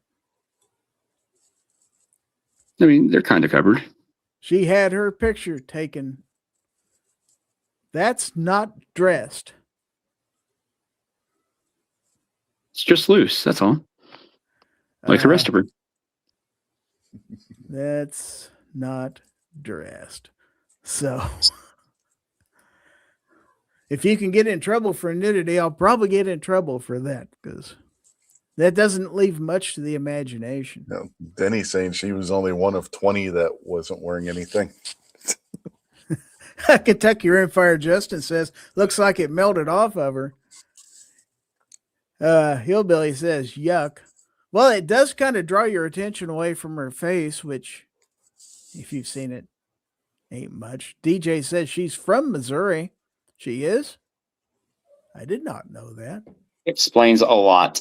I mean, they're kind of covered. She had her picture taken. That's not dressed. It's just loose. That's all. Like the rest of her. That's not dressed. So, if you can get in trouble for nudity, I'll probably get in trouble for that because that doesn't leave much to the imagination. No, Denny's saying she was only one of 20 that wasn't wearing anything. Kentucky Rimfire Justin says, looks like it melted off of her. Hillbilly says, yuck. Well, it does kind of draw your attention away from her face, which, if you've seen it, ain't much. DJ says she's from Missouri. She is? I did not know that. Explains a lot.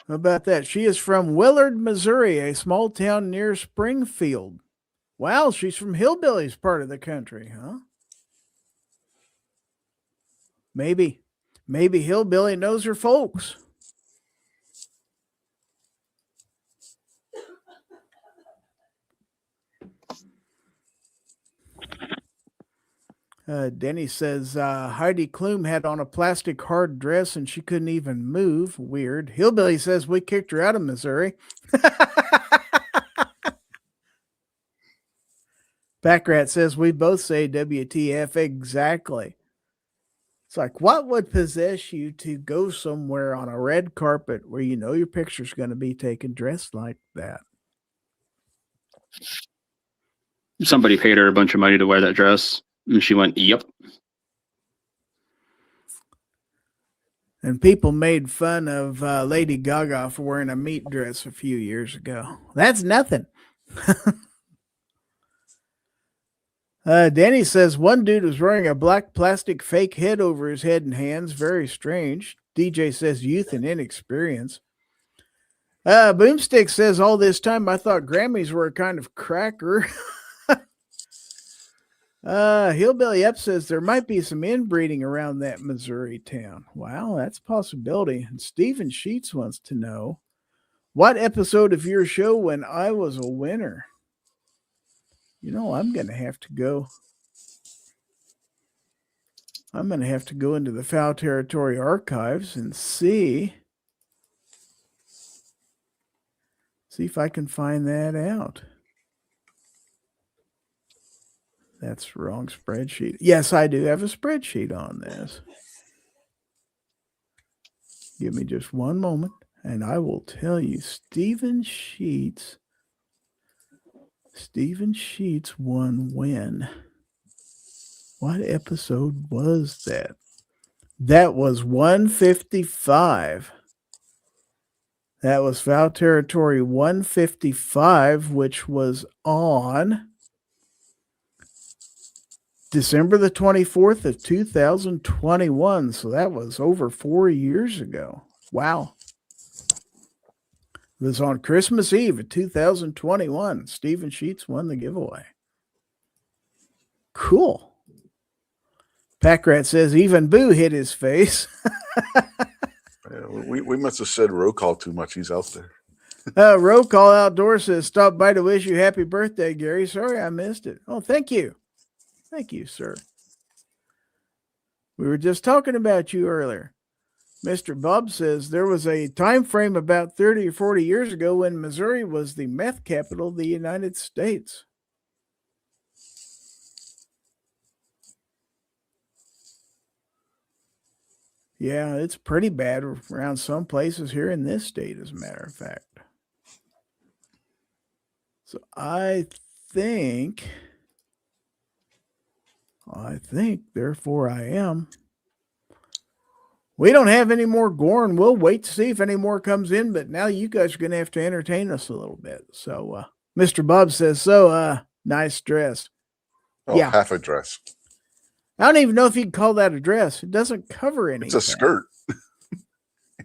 How about that? She is from Willard, Missouri, a small town near Springfield. Wow, she's from Hillbilly's part of the country, huh? Maybe Hillbilly knows her folks. Denny says Heidi Klum had on a plastic hard dress and she couldn't even move. Weird. Hillbilly says we kicked her out of Missouri. Backrat says we both say WTF. Exactly. It's like, what would possess you to go somewhere on a red carpet where you know your picture's going to be taken dressed like that? Somebody paid her a bunch of money to wear that dress. And she went, yep. And people made fun of Lady Gaga for wearing a meat dress a few years ago. That's nothing. Danny says one dude was wearing a black plastic fake head over his head and hands. Very strange. DJ says youth and inexperience. Boomstick says all this time I thought Grammys were a kind of cracker. Hillbilly Up says there might be some inbreeding around that Missouri town. Wow, that's a possibility. And Stephen Sheets wants to know, what episode of your show when I was a winner? You know, I'm going to have to go into the Fowl Territory archives and see if I can find that out. That's the wrong spreadsheet. Yes, I do have a spreadsheet on this. Give me just one moment, and I will tell you. Stephen Sheets won when? What episode was that? That was 155. That was Fowl Territory 155, which was on December the 24th of 2021. So that was over 4 years ago. Wow. It was on Christmas Eve of 2021. Stephen Sheets won the giveaway. Cool. Packrat says even Boo hit his face. We must have said roll call too much. He's out there. Roll call outdoor says stop by to wish you happy birthday, Gary. Sorry I missed it. Oh, thank you. Thank you, sir. We were just talking about you earlier. Mr. Bob says there was a time frame about 30 or 40 years ago when Missouri was the meth capital of the United States. Yeah, it's pretty bad around some places here in this state, as a matter of fact. So I think, therefore I am. We don't have any more Gorn. We'll wait to see if any more comes in, but now you guys are going to have to entertain us a little bit. So, Mr. Bob says, nice dress. Oh, Yeah. half a dress. I don't even know if you can call that a dress. It doesn't cover anything. It's a skirt.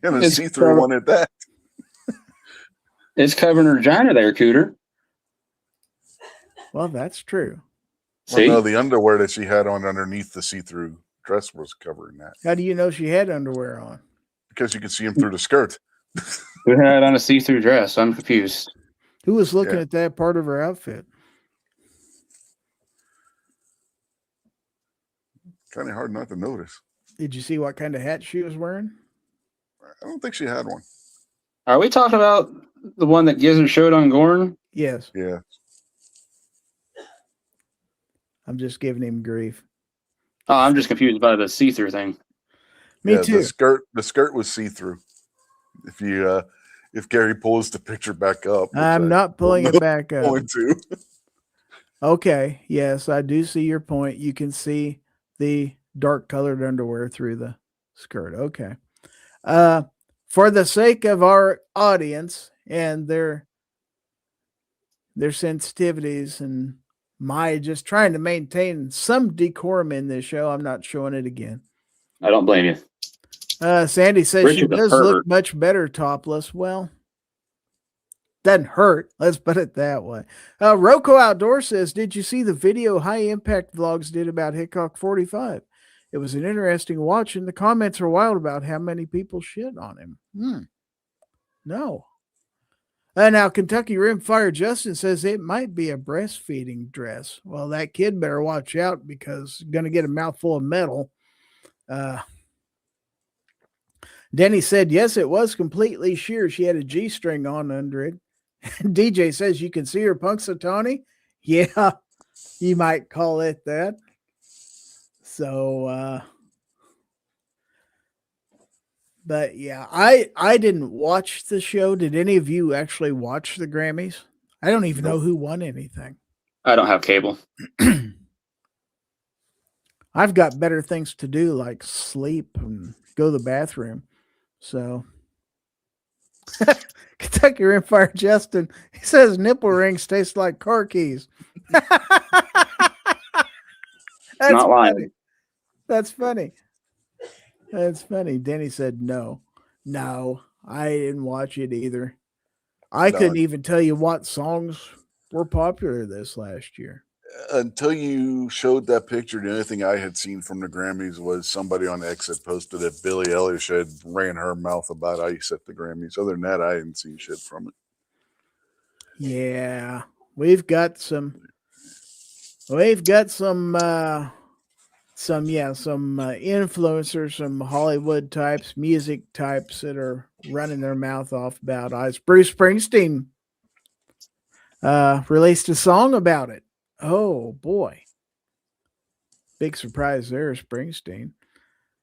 And a It's see-through one at that. It's covering her vagina there, Cooter. Well, that's true. See? Well, no, the underwear that she had on underneath the see-through dress was covering that. How do you know she had underwear on? Because you could see him through the skirt. Who had on a see-through dress? I'm confused. Who was looking at that part of her outfit? Kind of hard not to notice. Did you see what kind of hat she was wearing? I don't think she had one. Are we talking about the one that Gizzard showed on Gorn? Yes. Yeah. I'm just giving him grief. Oh, I'm just confused by the see-through thing. Me Yeah, too. The skirt was see-through. If Gary pulls the picture back up. I'm not pulling it back up. Going to. Okay. Yes, I do see your point. You can see the dark colored underwear through the skirt. Okay. For the sake of our audience and their sensitivities and my just trying to maintain some decorum in this show, I'm not showing it again. I don't blame you. Sandy says she Richard's a does look pervert. much better topless. Well, doesn't hurt. Let's put it that way. Rocco Outdoor says, did you see the video High Impact Vlogs did about Hickok 45? It was an interesting watch, and the comments are wild about how many people shit on him. No. Now, Kentucky Rimfire Justin says it might be a breastfeeding dress. Well, that kid better watch out because he's going to get a mouthful of metal. Denny said, yes, it was completely sheer. She had a G-string on under it. DJ says, you can see her Punxsutawney? Yeah, you might call it that. So, but yeah, I didn't watch the show. Did any of you actually watch the Grammys? I don't even know who won anything. I don't have cable. I've got better things to do, like sleep and go to the bathroom. So, Kentucky Rimfire Justin, he says nipple rings taste like car keys. That's Not lying. funny. That's funny. That's funny. Denny said no. No, I didn't watch it either. I couldn't even tell you what songs were popular this last year. Until you showed that picture, the only thing I had seen from the Grammys was somebody on X had posted that Billie Eilish had ran her mouth about ice at the Grammys. Other than that, I hadn't seen shit from it. Yeah, we've got some influencers, some Hollywood types, music types that are running their mouth off about ice. Bruce Springsteen released a song about it. Oh boy. Big surprise there, Springsteen.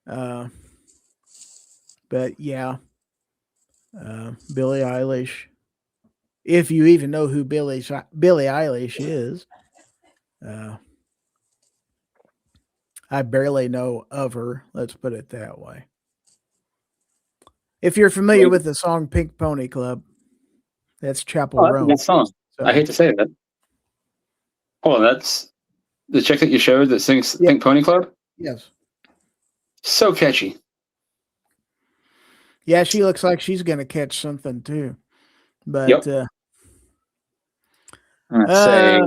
But yeah. Billie Eilish. If you even know who Billie Eilish is. I barely know of her. Let's put it that way. If you're familiar with the song Pink Pony Club, that's Chapel That's a Roan. good song. So, I hate to say that. Oh, that's the chick that you showed that sings Yeah. Pink Pony Club? yes. So catchy. Yeah, she looks like she's going to catch something too. But Yep. I'd say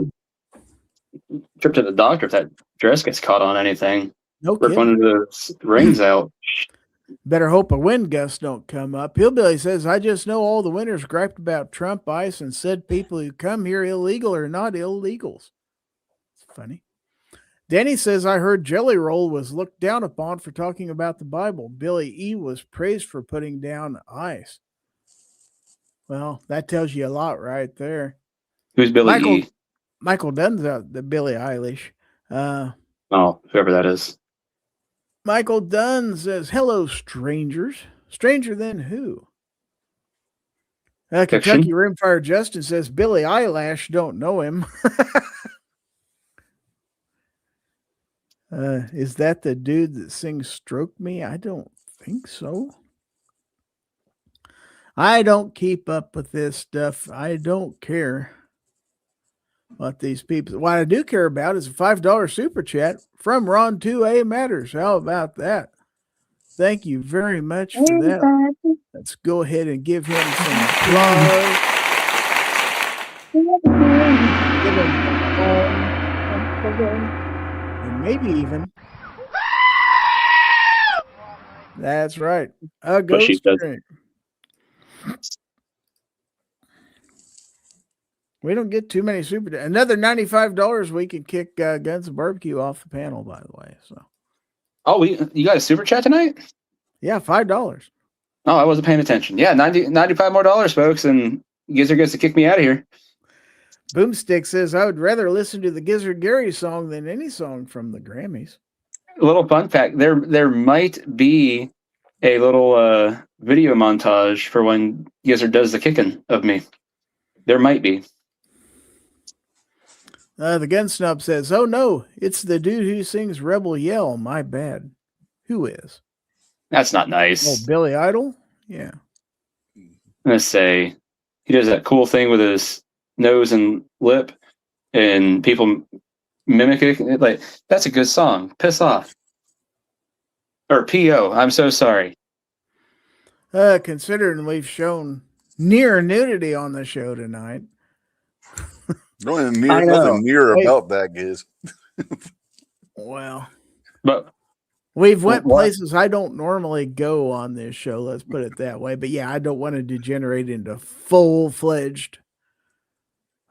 trip to the doctor if that dress gets caught on anything. no Rip kidding. one of the rings out. Better hope a wind gust don't come up. Hillbilly says, I just know all the winners griped about Trump ice and said people who come here illegal are not illegals. It's funny. Danny says, I heard Jelly Roll was looked down upon for talking about the Bible. Billy E was praised for putting down ice. Well, that tells you a lot right there. Who's Billy E? Michael Dunn's out, the Billie Eilish. Oh, whoever that is. Michael Dunn says, hello, strangers. Stranger than who? Fiction. Kentucky Rimfire Justin says Billy Eyelash don't know him. Is that the dude that sings Stroke Me? I don't think so. I don't keep up with this stuff. I don't care what these people. What I do care about is a $5 super chat from Ron 2A Matters. How about that? Thank you very much for that. Let's go ahead and give him some applause. And maybe even. That's right. A ghost drink. We don't get too many super. Another $95 we can kick Guns and Barbecue off the panel, by the way. So. Oh, you got a super chat tonight? Yeah, $5. Oh, I wasn't paying attention. Yeah, $95 more, folks, and Gizzard gets to kick me out of here. Boomstick says, I would rather listen to the Gizzard Gary song than any song from the Grammys. A little fun fact, there might be a little video montage for when Gizzard does the kicking of me. There might be. The Gun Snub says, oh no, it's the dude who sings Rebel Yell. My bad. Who is? That's not nice. Oh, Billy Idol? Yeah. I'm going to say he does that cool thing with his nose and lip, and people mimic it. Like, that's a good song. Piss off. Or P.O. I'm so sorry. Considering we've shown near nudity on the show tonight. Nothing near about that, Giz. Well, but we've went places I don't normally go on this show. Let's put it that way. But yeah, I don't want to degenerate into full-fledged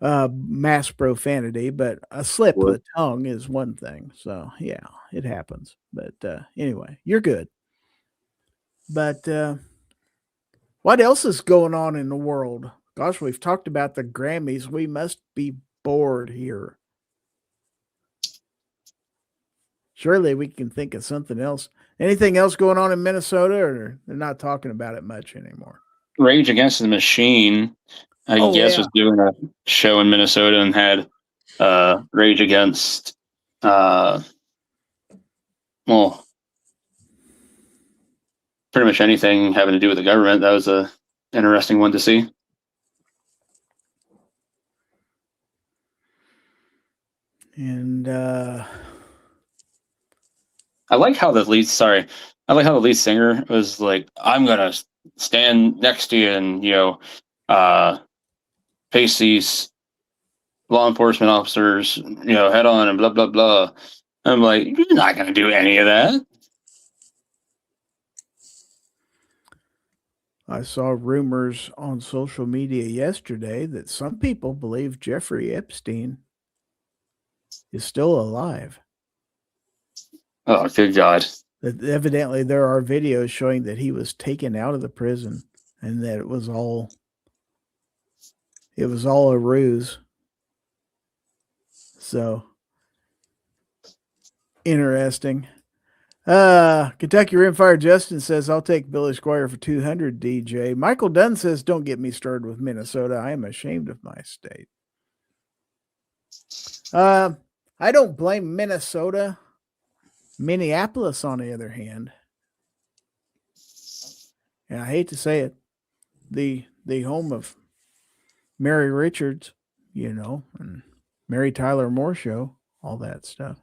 mass profanity. But a slip of the tongue is one thing. So yeah, it happens. But anyway, you're good. But what else is going on in the world? Gosh, we've talked about the Grammys. We must be bored here. Surely we can think of something else. Anything else going on in Minnesota, or they're not talking about it much anymore? Rage Against the Machine, I guess, was doing a show in Minnesota and had Rage Against, pretty much anything having to do with the government. That was a interesting one to see. And I like how the lead singer was like, I'm gonna stand next to you and face these law enforcement officers head on and blah blah blah. I'm like, you're not gonna do any of that. I saw rumors on social media yesterday that some people believe Jeffrey Epstein is still alive. Oh, good God. That evidently there are videos showing that he was taken out of the prison and that it was all a ruse. So interesting. Kentucky Rimfire Justin says, I'll take Billy Squire for 200 DJ. Michael Dunn says, don't get me started with Minnesota. I am ashamed of my state. I don't blame Minnesota. Minneapolis, on the other hand, and I hate to say it, the home of Mary Richards, and Mary Tyler Moore Show, all that stuff.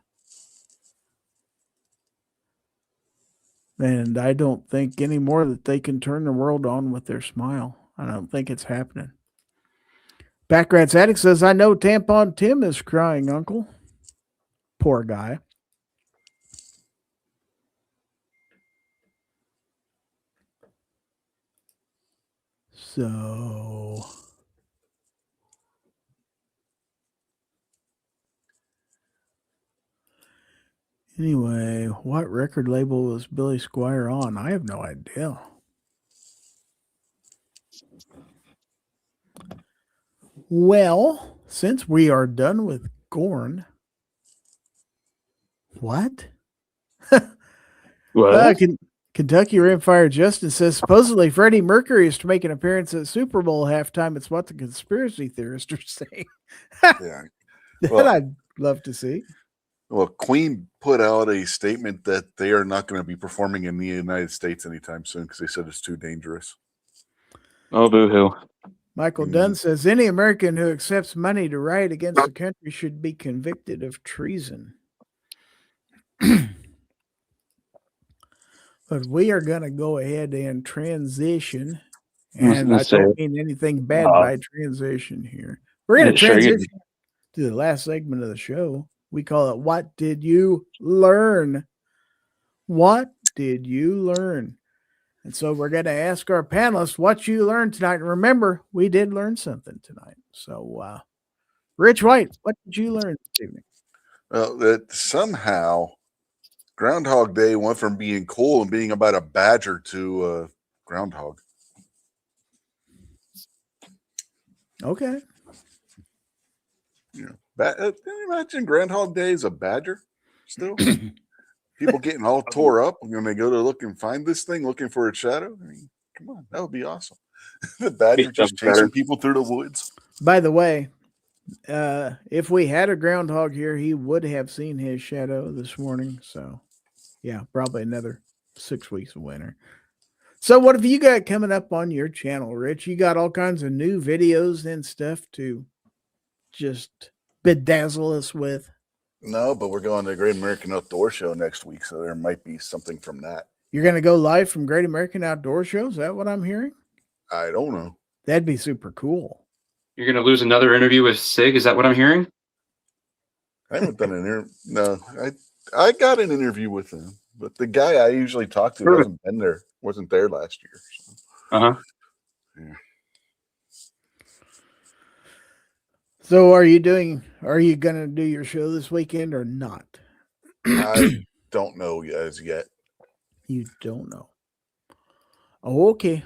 And I don't think anymore that they can turn the world on with their smile. I don't think it's happening. Backrats Addict says, I know Tampon Tim is crying, Uncle. Poor guy. So anyway, what record label was Billy Squire on? I have no idea. Well, since we are done with Gorn, what? What? Kentucky Rimfire Justin says supposedly Freddie Mercury is to make an appearance at Super Bowl halftime. It's what the conspiracy theorists are saying. Yeah. That Well, I'd love to see. Well, Queen put out a statement that they are not going to be performing in the United States anytime soon because they said it's too dangerous. Oh, boo-hoo. Michael Dunn says any American who accepts money to riot against the country should be convicted of treason. But we are going to go ahead and transition. And I don't mean anything bad by transition here. We're going to transition to the last segment of the show. We call it What Did You Learn? What did you learn? And so we're going to ask our panelists what you learned tonight. And remember, we did learn something tonight. So, Rich White, what did you learn this evening? Well, that somehow Groundhog Day went from being cool and being about a badger to groundhog. Okay. Can you imagine Groundhog Day is a badger still? People getting all tore up when they go to look and find this thing, looking for its shadow. I mean, come on, that would be awesome. The badger just chasing people through the woods. By the way, if we had a groundhog here, he would have seen his shadow this morning. So, yeah, probably another 6 weeks of winter. So what have you got coming up on your channel, Rich? You got all kinds of new videos and stuff to just bedazzle us with. No, but we're going to the Great American Outdoor Show next week, so there might be something from that. You're going to go live from Great American Outdoor Show? Is that what I'm hearing? I don't know. That'd be super cool. You're going to lose another interview with Sig? Is that what I'm hearing? I haven't done an interview. No, I got an interview with him, but the guy I usually talk to wasn't there last year. So. Uh-huh. Yeah. So are you going to do your show this weekend or not? I don't know as yet. You don't know. Oh, okay.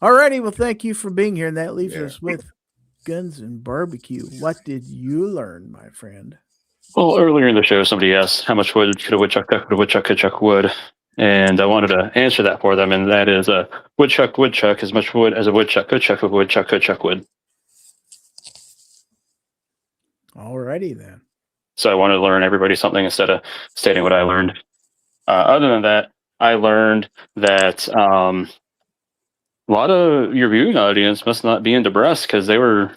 Alrighty, well, thank you for being here. And that leaves us with Guns and Barbecue. What did you learn, my friend? Well, earlier in the show, somebody asked how much wood could a woodchuck chuck, could a woodchuck could chuck wood? And I wanted to answer that for them, and that is a woodchuck would chuck as much wood as a woodchuck could chuck wood. Alrighty then. So I wanted to learn everybody something instead of stating what I learned. Other than that, I learned that a lot of your viewing audience must not be into breasts because they were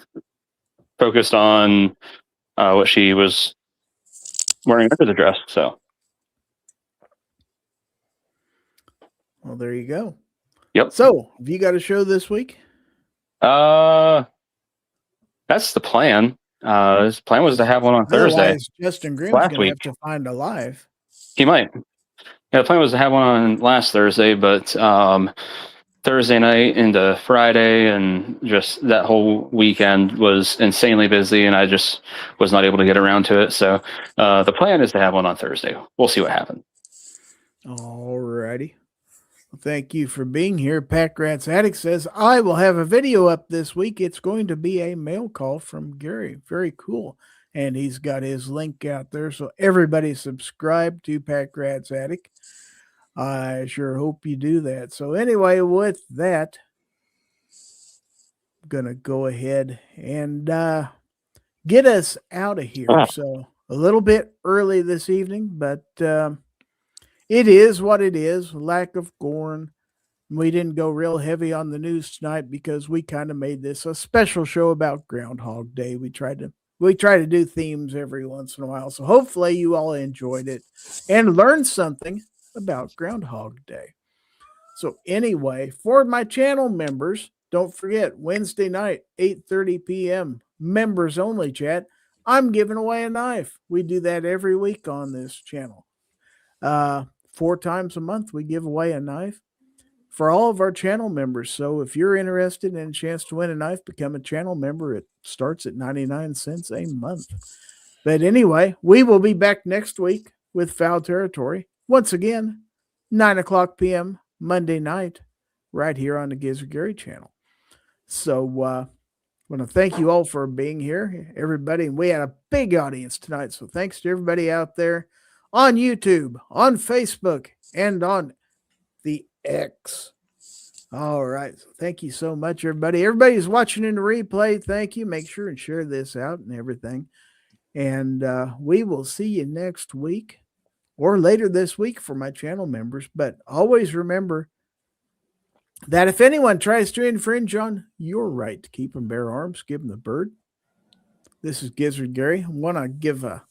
focused on what she was wearing under the dress. So, well, there you go. Yep. So, have you got a show this week? That's the plan. His plan was to have one on Thursday. Otherwise, Justin Grimm's going to have to find a live. He might. Yeah, the plan was to have one on last Thursday, but Thursday night into Friday and just that whole weekend was insanely busy, and I just was not able to get around to it. So the plan is to have one on Thursday. We'll see what happens. Alrighty. Well, thank you for being here. Pack Rats Attic says, I will have a video up this week. It's going to be a mail call from Gary. Very cool. And he's got his link out there. So everybody subscribe to Pack Rats Attic. I sure hope you do that. So anyway, with that, I'm going to go ahead and get us out of here. So a little bit early this evening, but it is what it is. Lack of corn. We didn't go real heavy on the news tonight because we kind of made this a special show about Groundhog Day. We try to do themes every once in a while. So hopefully you all enjoyed it and learned something about Groundhog Day. So anyway, for my channel members, don't forget Wednesday night, 8:30 p.m. members only chat. I'm giving away a knife. We do that every week on this channel. 4 times a month, we give away a knife for all of our channel members. So if you're interested in a chance to win a knife, become a channel member. It starts at 99 cents a month. But anyway, we will be back next week with Fowl Territory. Once again, 9:00 p.m. Monday night, right here on the Gizzard Gary channel. So I want to thank you all for being here, everybody. And we had a big audience tonight. So thanks to everybody out there on YouTube, on Facebook, and on the X. All right. So thank you so much, everybody. Everybody's watching in the replay. Thank you. Make sure and share this out and everything. And we will see you next week or later this week for my channel members. But always remember that if anyone tries to infringe on your right to keep and bear arms, give them the bird. This is Gizzard Gary. I want to give a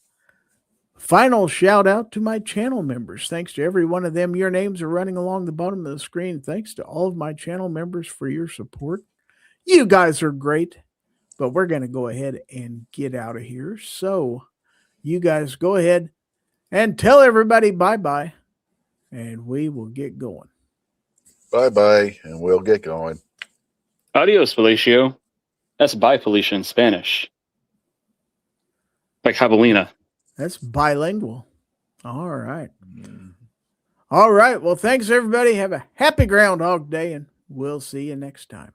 final shout out to my channel members. Thanks to every one of them. Your names are running along the bottom of the screen. Thanks to all of my channel members for your support. You guys are great, but we're going to go ahead and get out of here. So you guys go ahead and tell everybody bye-bye, and we will get going. Bye-bye, and we'll get going. Adios, Felicio. That's bye, Felicia in Spanish. Like javelina. That's bilingual. All right. All right. Well, thanks, everybody. Have a happy Groundhog Day, and we'll see you next time.